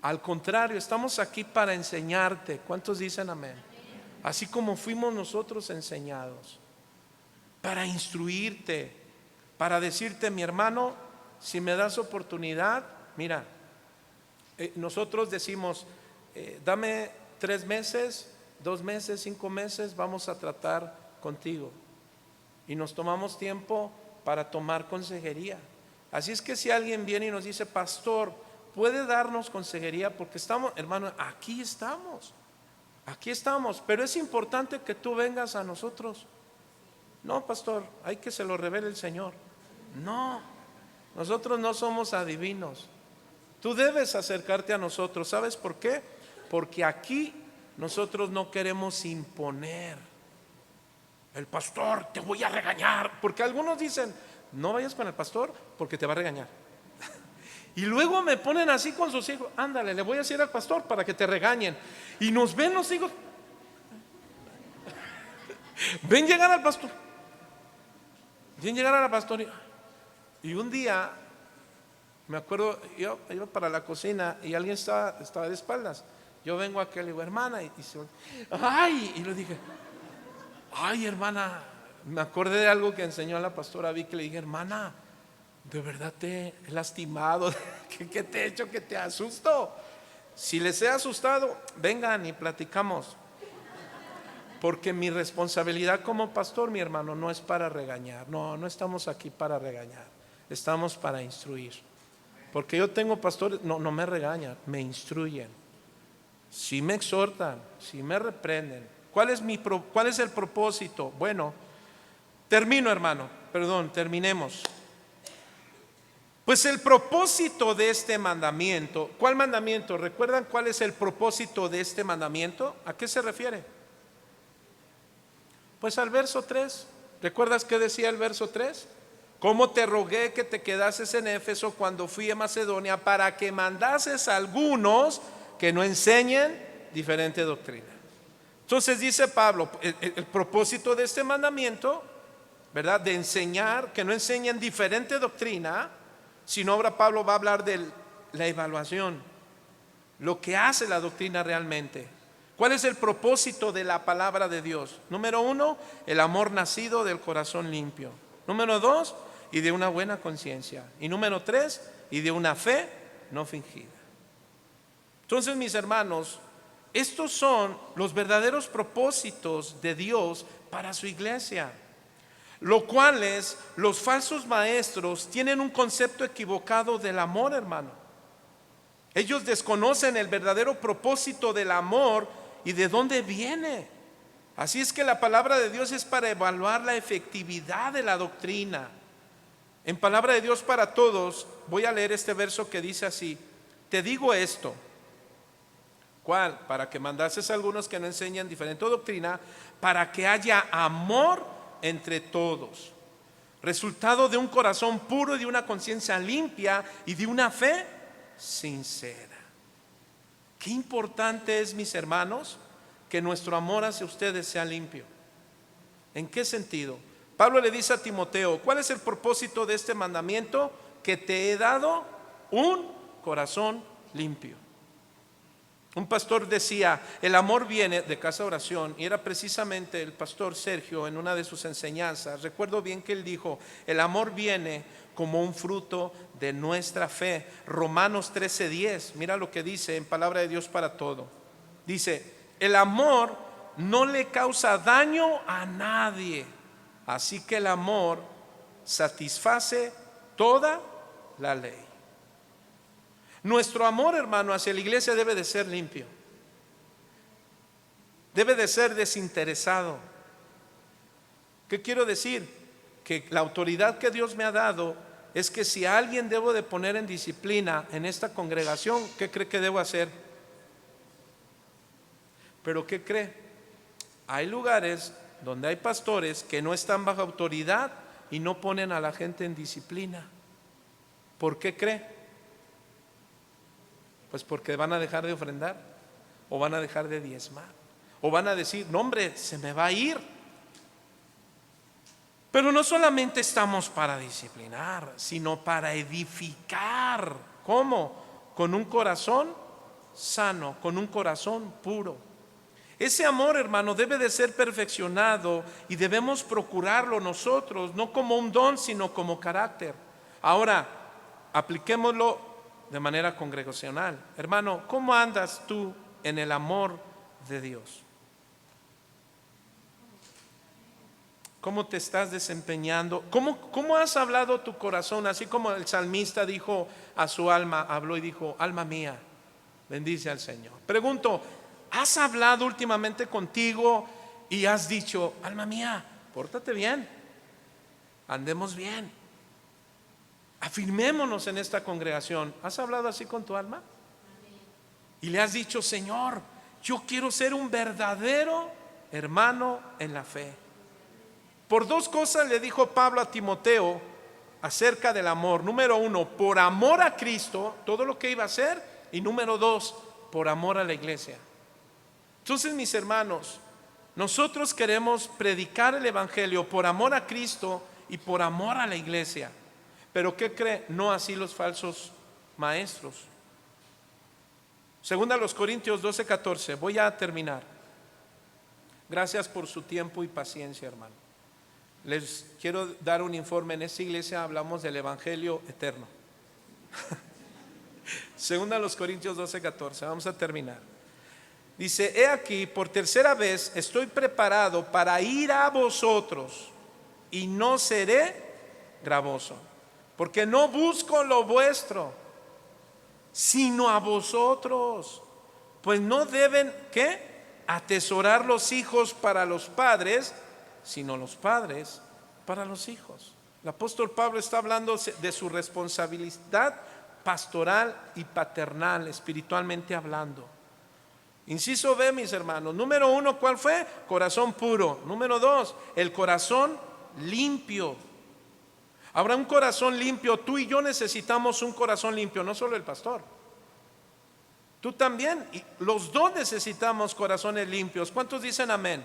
Al contrario, estamos aquí para enseñarte. ¿Cuántos dicen amén? Así como fuimos nosotros enseñados, para instruirte, para decirte: mi hermano, si me das oportunidad, mira, nosotros decimos: dame 3 meses, 2 meses, 5 meses, vamos a tratar contigo. Y nos tomamos tiempo para tomar consejería. Así es que si alguien viene y nos dice: pastor, ¿puede darnos consejería? Porque estamos, hermano, aquí estamos, pero es importante que tú vengas a nosotros. No, pastor, hay que se lo revele el Señor. No, nosotros no somos adivinos. Tú debes acercarte a nosotros. ¿Sabes por qué? Porque aquí nosotros no queremos imponer. El pastor, te voy a regañar. Porque algunos dicen, no vayas con el pastor porque te va a regañar. Y luego me ponen así con sus hijos. Ándale, le voy a decir al pastor para que te regañen. Y nos ven los hijos. Ven llegar al pastor. Ven llegar a la pastoría. Y un día, me acuerdo, yo iba para la cocina y alguien estaba de espaldas. Yo vengo aquí y le digo, hermana, ¡ay! Y le dije, ¡ay, hermana! Me acordé de algo que enseñó la pastora Vicky. Le dije, hermana, de verdad te he lastimado. ¿Qué te he hecho que te asusto? Si les he asustado, vengan y platicamos. Porque mi responsabilidad como pastor, mi hermano, no es para regañar. No estamos aquí para regañar. Estamos para instruir. Porque yo tengo pastores, no me regañan, me instruyen. Si me exhortan, si me reprenden. ¿Cuál es el propósito? Bueno, terminemos. Pues el propósito de este mandamiento, ¿cuál mandamiento? ¿Recuerdan cuál es el propósito de este mandamiento? ¿A qué se refiere? Pues al verso 3. ¿Recuerdas qué decía el verso 3? Cómo te rogué que te quedases en Éfeso cuando fui a Macedonia para que mandases a algunos que no enseñen diferente doctrina. Entonces dice Pablo, el propósito de este mandamiento, ¿verdad? De enseñar, que no enseñen diferente doctrina, sino ahora Pablo va a hablar de la evaluación, lo que hace la doctrina realmente. ¿Cuál es el propósito de la palabra de Dios? Número 1, el amor nacido del corazón limpio. Número 2, y de una buena conciencia. Y número 3, y de una fe no fingida. Entonces, mis hermanos, estos son los verdaderos propósitos de Dios para su iglesia. Lo cual es, los falsos maestros tienen un concepto equivocado del amor, hermano. Ellos desconocen el verdadero propósito del amor y de dónde viene. Así es que la palabra de Dios es para evaluar la efectividad de la doctrina. En palabra de Dios para todos, voy a leer este verso que dice así: te digo esto. ¿Cuál? Para que mandases a algunos que no enseñan diferente doctrina, para que haya amor entre todos, resultado de un corazón puro y de una conciencia limpia y de una fe sincera. Qué importante es, mis hermanos, que nuestro amor hacia ustedes sea limpio. ¿En qué sentido? Pablo le dice a Timoteo, ¿cuál es el propósito de este mandamiento? Que te he dado un corazón limpio. Un pastor decía, el amor viene de Casa Oración, y era precisamente el pastor Sergio en una de sus enseñanzas. Recuerdo bien que él dijo, el amor viene como un fruto de nuestra fe. Romanos 13:10, mira lo que dice en palabra de Dios para todo. Dice, el amor no le causa daño a nadie, así que el amor satisface toda la ley. Nuestro amor, hermano, hacia la iglesia debe de ser limpio. Debe de ser desinteresado. ¿Qué quiero decir? Que la autoridad que Dios me ha dado es que si a alguien debo de poner en disciplina en esta congregación, ¿qué cree que debo hacer? Pero ¿qué cree? Hay lugares donde hay pastores que no están bajo autoridad y no ponen a la gente en disciplina. ¿Por qué cree? Pues porque van a dejar de ofrendar, o van a dejar de diezmar, o van a decir, no hombre, se me va a ir. Pero no solamente estamos para disciplinar, sino para edificar. ¿Cómo? Con un corazón sano, con un corazón puro. Ese amor, hermano, debe de ser perfeccionado y debemos procurarlo nosotros, no como un don, sino como carácter. Ahora, apliquémoslo de manera congregacional. Hermano, ¿cómo andas tú en el amor de Dios? ¿Cómo te estás desempeñando? ¿Cómo has hablado tu corazón? Así como el salmista dijo a su alma, habló y dijo, alma mía, bendice al Señor. Pregunto, ¿has hablado últimamente contigo y has dicho, alma mía, pórtate bien, andemos bien, afirmémonos en esta congregación. ¿Has hablado así con tu alma? Y le has dicho: Señor, yo quiero ser un verdadero hermano en la fe. Por dos cosas le dijo Pablo a Timoteo acerca del amor. Número uno, por amor a Cristo, todo lo que iba a hacer. Y número dos, por amor a la iglesia. Entonces, mis hermanos, nosotros queremos predicar el evangelio por amor a Cristo y por amor a la iglesia. Pero ¿qué cree? No así los falsos maestros. Segunda a los Corintios 12:14. Voy a terminar. Gracias por su tiempo y paciencia, hermano. Les quiero dar un informe. En esta iglesia hablamos del evangelio eterno. Segunda a los Corintios 12:14. Vamos a terminar. Dice: he aquí, por tercera vez estoy preparado para ir a vosotros, y no seré gravoso, porque no busco lo vuestro, sino a vosotros. Pues no deben, ¿qué?, atesorar los hijos para los padres, sino los padres para los hijos. El apóstol Pablo está hablando de su responsabilidad pastoral y paternal, espiritualmente hablando. Inciso B, mis hermanos. Número uno, ¿cuál fue? Corazón puro. Número dos, el corazón limpio. Habrá un corazón limpio. Tú y yo necesitamos un corazón limpio, no solo el pastor. Tú también. Y los dos necesitamos corazones limpios. ¿Cuántos dicen amén?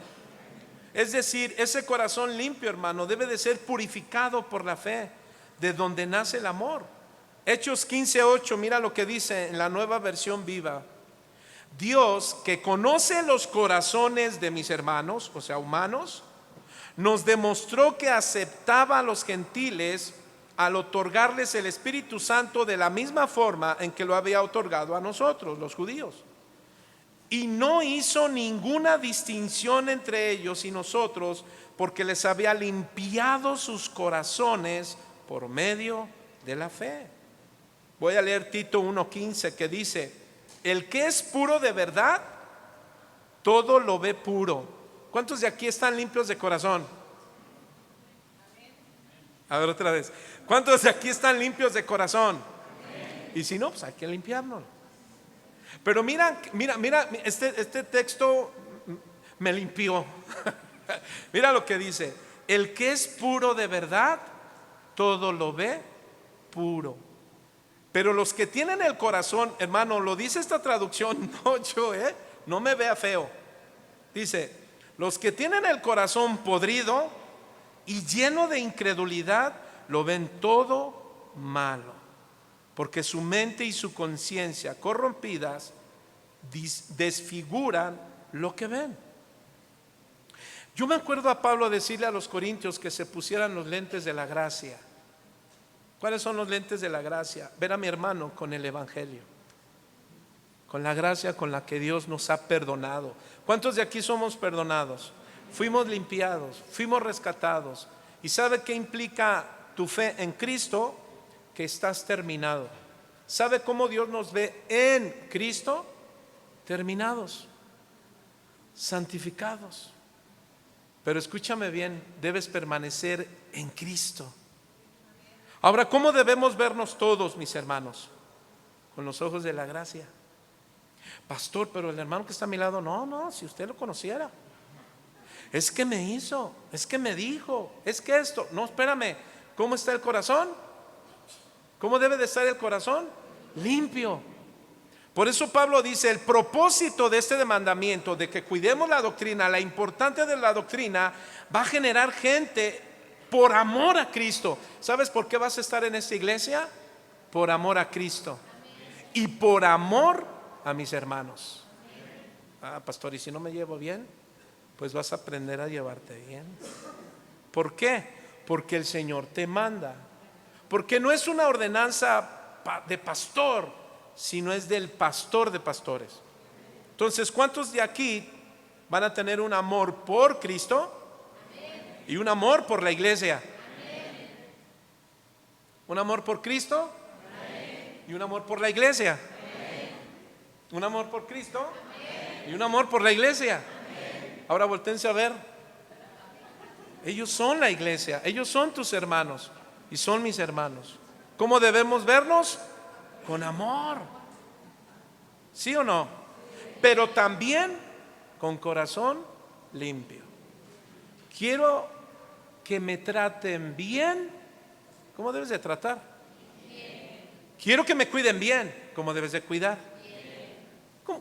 Es decir, ese corazón limpio, hermano, debe de ser purificado por la fe, de donde nace el amor. Hechos 15:8, mira lo que dice en la Nueva Versión Viva. Dios, que conoce los corazones de mis hermanos, o sea, humanos, nos demostró que aceptaba a los gentiles al otorgarles el Espíritu Santo de la misma forma en que lo había otorgado a nosotros, los judíos. Y no hizo ninguna distinción entre ellos y nosotros, porque les había limpiado sus corazones por medio de la fe. Voy a leer Tito 1:15, que dice: el que es puro de verdad, todo lo ve puro. ¿Cuántos de aquí están limpios de corazón? A ver, otra vez. ¿Cuántos de aquí están limpios de corazón? Y si no, pues hay que limpiarnos. Pero mira, este texto me limpió. Mira lo que dice: el que es puro de verdad, todo lo ve puro. Pero los que tienen el corazón, hermano, lo dice esta traducción, no yo, no me vea feo. Dice: los que tienen el corazón podrido y lleno de incredulidad, lo ven todo malo, porque su mente y su conciencia corrompidas desfiguran lo que ven. Yo me acuerdo a Pablo decirle a los corintios que se pusieran los lentes de la gracia. ¿Cuáles son los lentes de la gracia? Ver a mi hermano con el evangelio, con la gracia con la que Dios nos ha perdonado. ¿Cuántos de aquí somos perdonados? Fuimos limpiados, fuimos rescatados. ¿Y sabe qué implica tu fe en Cristo? Que estás terminado. ¿Sabe cómo Dios nos ve en Cristo? Terminados, santificados. Pero escúchame bien, debes permanecer en Cristo. Ahora, ¿cómo debemos vernos todos, mis hermanos? Con los ojos de la gracia. Pastor, pero el hermano que está a mi lado, no, si usted lo conociera. Es que me hizo, es que me dijo, es que esto. No, espérame, ¿cómo está el corazón? ¿Cómo debe de estar el corazón? Limpio. Por eso Pablo dice: el propósito de este mandamiento, de que cuidemos la doctrina, la importancia de la doctrina, va a generar gente por amor a Cristo. ¿Sabes por qué vas a estar en esta iglesia? Por amor a Cristo y por amor a mis hermanos. Pastor, ¿y si no me llevo bien? Pues vas a aprender a llevarte bien. ¿Por qué? Porque el Señor te manda. Porque no es una ordenanza de pastor, sino es del pastor de pastores. Entonces, ¿cuántos de aquí van a tener un amor por Cristo y un amor por la iglesia? ¿Un amor por Cristo y un amor por la iglesia? ¿Un amor por Cristo y un amor por la iglesia? Ahora voltéense a ver. Ellos son la iglesia, ellos son tus hermanos y son mis hermanos. ¿Cómo debemos vernos? Con amor. ¿Sí o no? Pero también con corazón limpio. Quiero que me traten bien. ¿Cómo debes de tratar? Quiero que me cuiden bien. ¿Cómo debes de cuidar?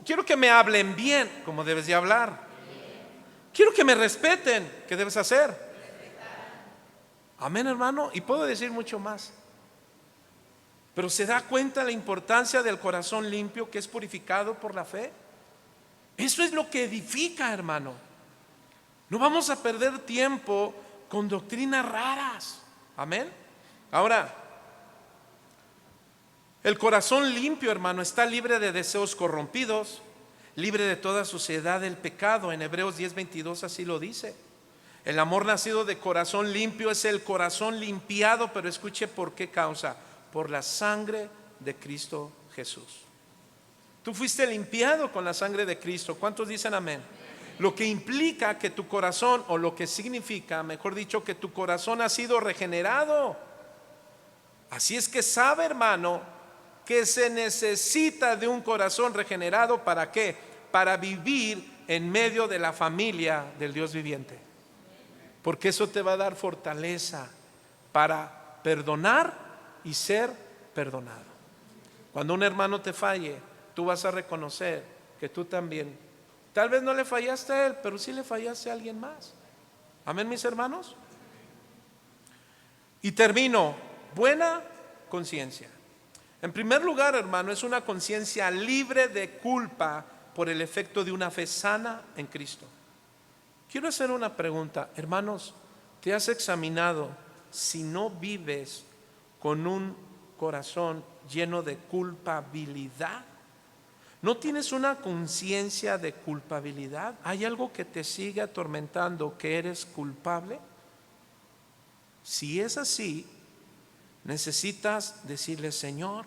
Quiero que me hablen bien. ¿Cómo debes de hablar? Quiero que me respeten. ¿Qué debes hacer? Amén, hermano. Y puedo decir mucho más. Pero ¿se da cuenta la importancia del corazón limpio que es purificado por la fe? Eso es lo que edifica, hermano. No vamos a perder tiempo con doctrinas raras. Amén. Ahora, el corazón limpio, hermano, está libre de deseos corrompidos, libre de toda suciedad del pecado. En Hebreos 10:22 así lo dice. El amor nacido de corazón limpio es el corazón limpiado, pero escuche por qué causa: por la sangre de Cristo Jesús. Tú fuiste limpiado con la sangre de Cristo. ¿Cuántos dicen amén? Lo que implica que tu corazón, o lo que significa, mejor dicho, que tu corazón ha sido regenerado. Así es que sabe, hermano, que se necesita de un corazón regenerado. ¿Para qué? Para vivir en medio de la familia del Dios viviente. Porque eso te va a dar fortaleza para perdonar y ser perdonado. Cuando un hermano te falle, tú vas a reconocer que tú también, tal vez no le fallaste a él, pero sí le fallaste a alguien más. Amén, mis hermanos. Y termino: buena conciencia. En primer lugar, hermano, es una conciencia libre de culpa por el efecto de una fe sana en Cristo. Quiero hacer una pregunta, hermanos. ¿Te has examinado si no vives con un corazón lleno de culpabilidad? ¿No tienes una conciencia de culpabilidad? ¿Hay algo que te sigue atormentando, que eres culpable? Si es así, necesitas decirle: Señor,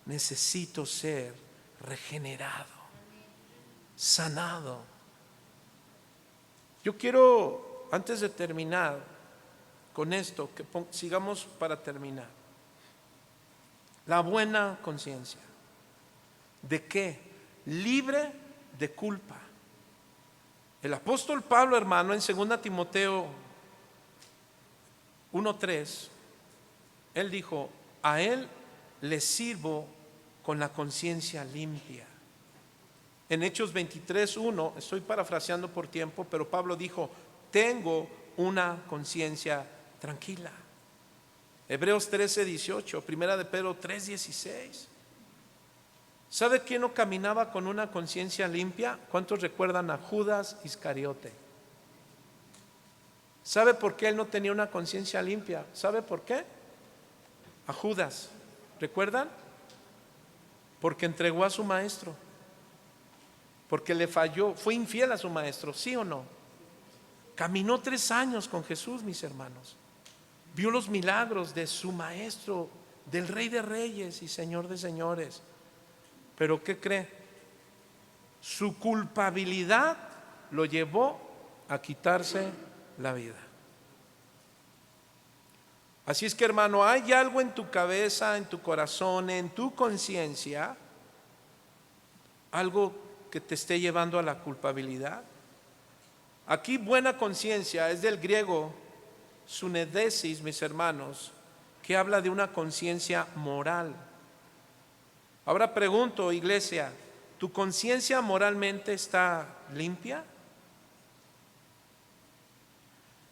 necesito ser regenerado, sanado. Yo quiero, antes de terminar con esto, que sigamos para terminar. La buena conciencia. ¿De qué? Libre de culpa. El apóstol Pablo, hermano, en 2 Timoteo 1:3, él dijo: a él le sirvo con la conciencia limpia. En Hechos 23:1, estoy parafraseando por tiempo, pero Pablo dijo: tengo una conciencia tranquila. Hebreos 13:18, Primera de Pedro 3:16. ¿Sabe quién no caminaba con una conciencia limpia? ¿Cuántos recuerdan a Judas Iscariote? ¿Sabe por qué él no tenía una conciencia limpia? ¿Sabe por qué? A Judas, ¿recuerdan? Porque entregó a su maestro, porque le falló, fue infiel a su maestro, ¿sí o no? Caminó 3 años con Jesús, mis hermanos. Vio los milagros de su maestro, del Rey de Reyes y Señor de Señores. Pero ¿qué cree? Su culpabilidad lo llevó a quitarse la vida. Así es que, hermano, hay algo en tu cabeza, en tu corazón, en tu conciencia, algo que te esté llevando a la culpabilidad. Aquí buena conciencia es del griego sunedesis, mis hermanos, que habla de una conciencia moral. Ahora pregunto, iglesia, ¿tu conciencia moralmente está limpia?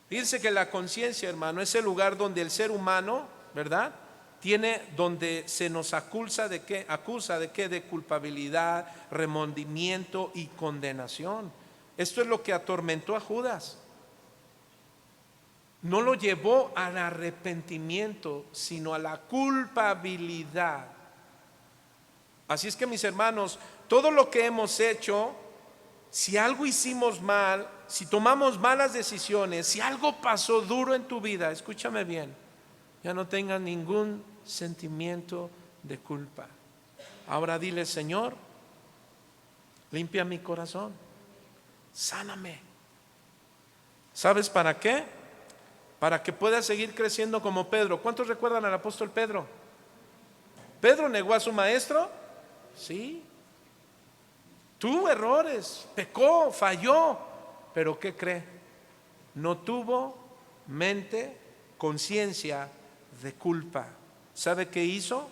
Fíjense que la conciencia, hermano, es el lugar donde el ser humano, ¿verdad?, tiene, donde se nos acusa de qué, de culpabilidad, remordimiento y condenación. Esto es lo que atormentó a Judas. No lo llevó al arrepentimiento, sino a la culpabilidad. Así es que, mis hermanos, todo lo que hemos hecho, si algo hicimos mal, si tomamos malas decisiones, si algo pasó duro en tu vida, escúchame bien, ya no tengas ningún sentimiento de culpa. Ahora dile: Señor, limpia mi corazón, sáname. ¿Sabes para qué? para que pueda seguir creciendo como Pedro. ¿Cuántos recuerdan al apóstol Pedro? ¿Pedro negó a su maestro? Sí. Tuvo errores, pecó, falló, pero ¿qué cree? No tuvo mente, conciencia de culpa. ¿Sabe qué hizo?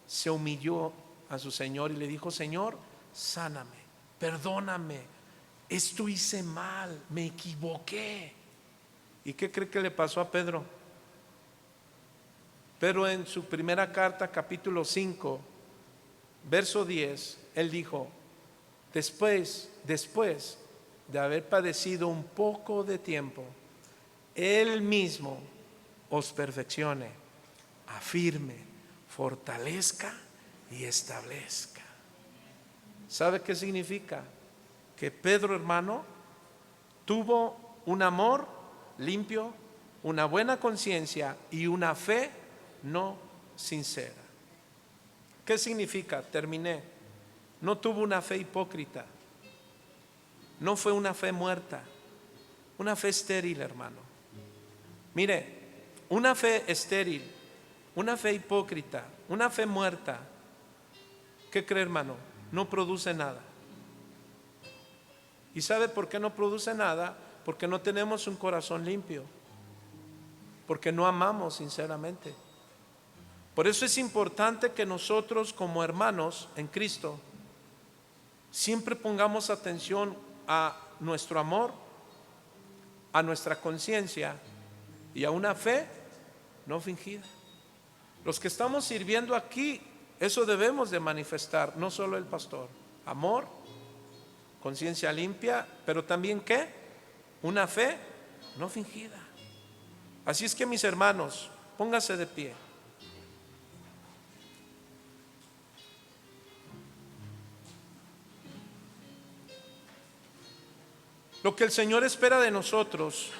Se humilló a su Señor y le dijo: Señor, sáname, perdóname, esto hice mal, me equivoqué. ¿Y qué cree que le pasó a Pedro? Pedro, en su primera carta, capítulo 5, verso 10, él dijo: después de haber padecido un poco de tiempo, Él mismo os perfeccione, afirme, fortalezca y establezca. ¿Sabe qué significa? Que Pedro, hermano, tuvo un amor limpio, una buena conciencia y una fe no sincera. ¿Qué significa? Terminé. No tuvo una fe hipócrita, no fue una fe muerta, una fe estéril, hermano. Mire, una fe estéril, una fe hipócrita, una fe muerta, ¿qué cree, hermano? No produce nada. ¿Y sabe por qué no produce nada? Porque no tenemos un corazón limpio, porque no amamos sinceramente. Por eso es importante que nosotros, como hermanos en Cristo, siempre pongamos atención a nuestro amor, a nuestra conciencia y a una fe no fingida. Los que estamos sirviendo aquí, eso debemos de manifestar, no solo el pastor: amor, conciencia limpia, pero también ¿qué? Una fe no fingida. Así es que, mis hermanos, póngase de pie. Lo que el Señor espera de nosotros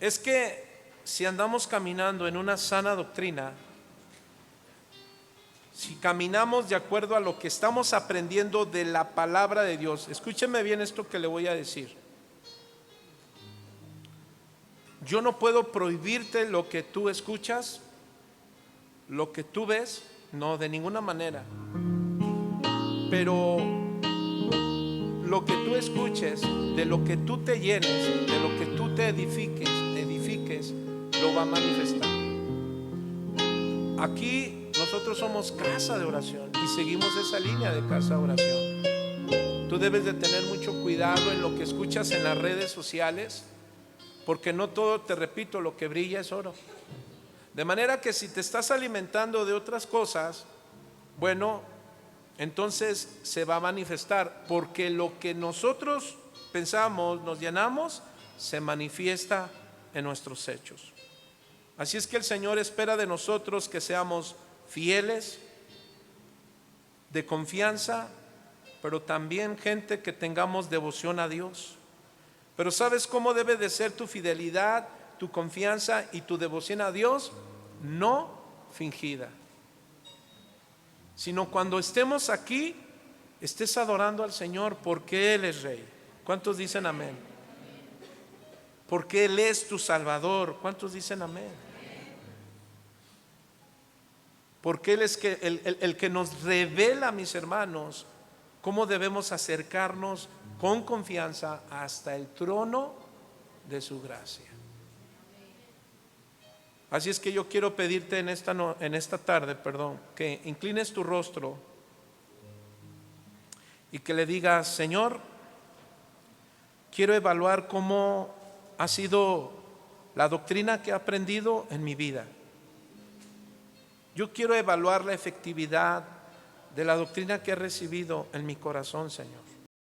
es que si andamos caminando en una sana doctrina, si caminamos de acuerdo a lo que estamos aprendiendo de la palabra de Dios, escúcheme bien esto que le voy a decir. Yo no puedo prohibirte lo que tú escuchas, lo que tú ves, no, de ninguna manera. Pero lo que tú escuches, de lo que tú te llenes, de lo que tú te edifiques, lo va a manifestar. Aquí nosotros somos casa de oración y seguimos esa línea de casa de oración. Tú debes de tener mucho cuidado en lo que escuchas en las redes sociales, porque no todo, te repito, lo que brilla es oro. De manera que si te estás alimentando de otras cosas, bueno, entonces se va a manifestar, porque lo que nosotros pensamos, nos llenamos, se manifiesta en nuestros hechos. Así es que el Señor espera de nosotros que seamos fieles, de confianza, pero también gente que tengamos devoción a Dios. Pero ¿sabes cómo debe de ser tu fidelidad, tu confianza y tu devoción a Dios? No fingida, sino cuando estemos aquí, estés adorando al Señor porque Él es Rey. ¿Cuántos dicen amén? Porque Él es tu Salvador. ¿Cuántos dicen amén? Porque Él es el que nos revela, mis hermanos, cómo debemos acercarnos con confianza hasta el trono de su gracia. Así es que yo quiero pedirte en esta tarde, que inclines tu rostro y que le digas: Señor, quiero evaluar cómo ha sido la doctrina que he aprendido en mi vida. Yo quiero evaluar la efectividad de la doctrina que he recibido en mi corazón, Señor.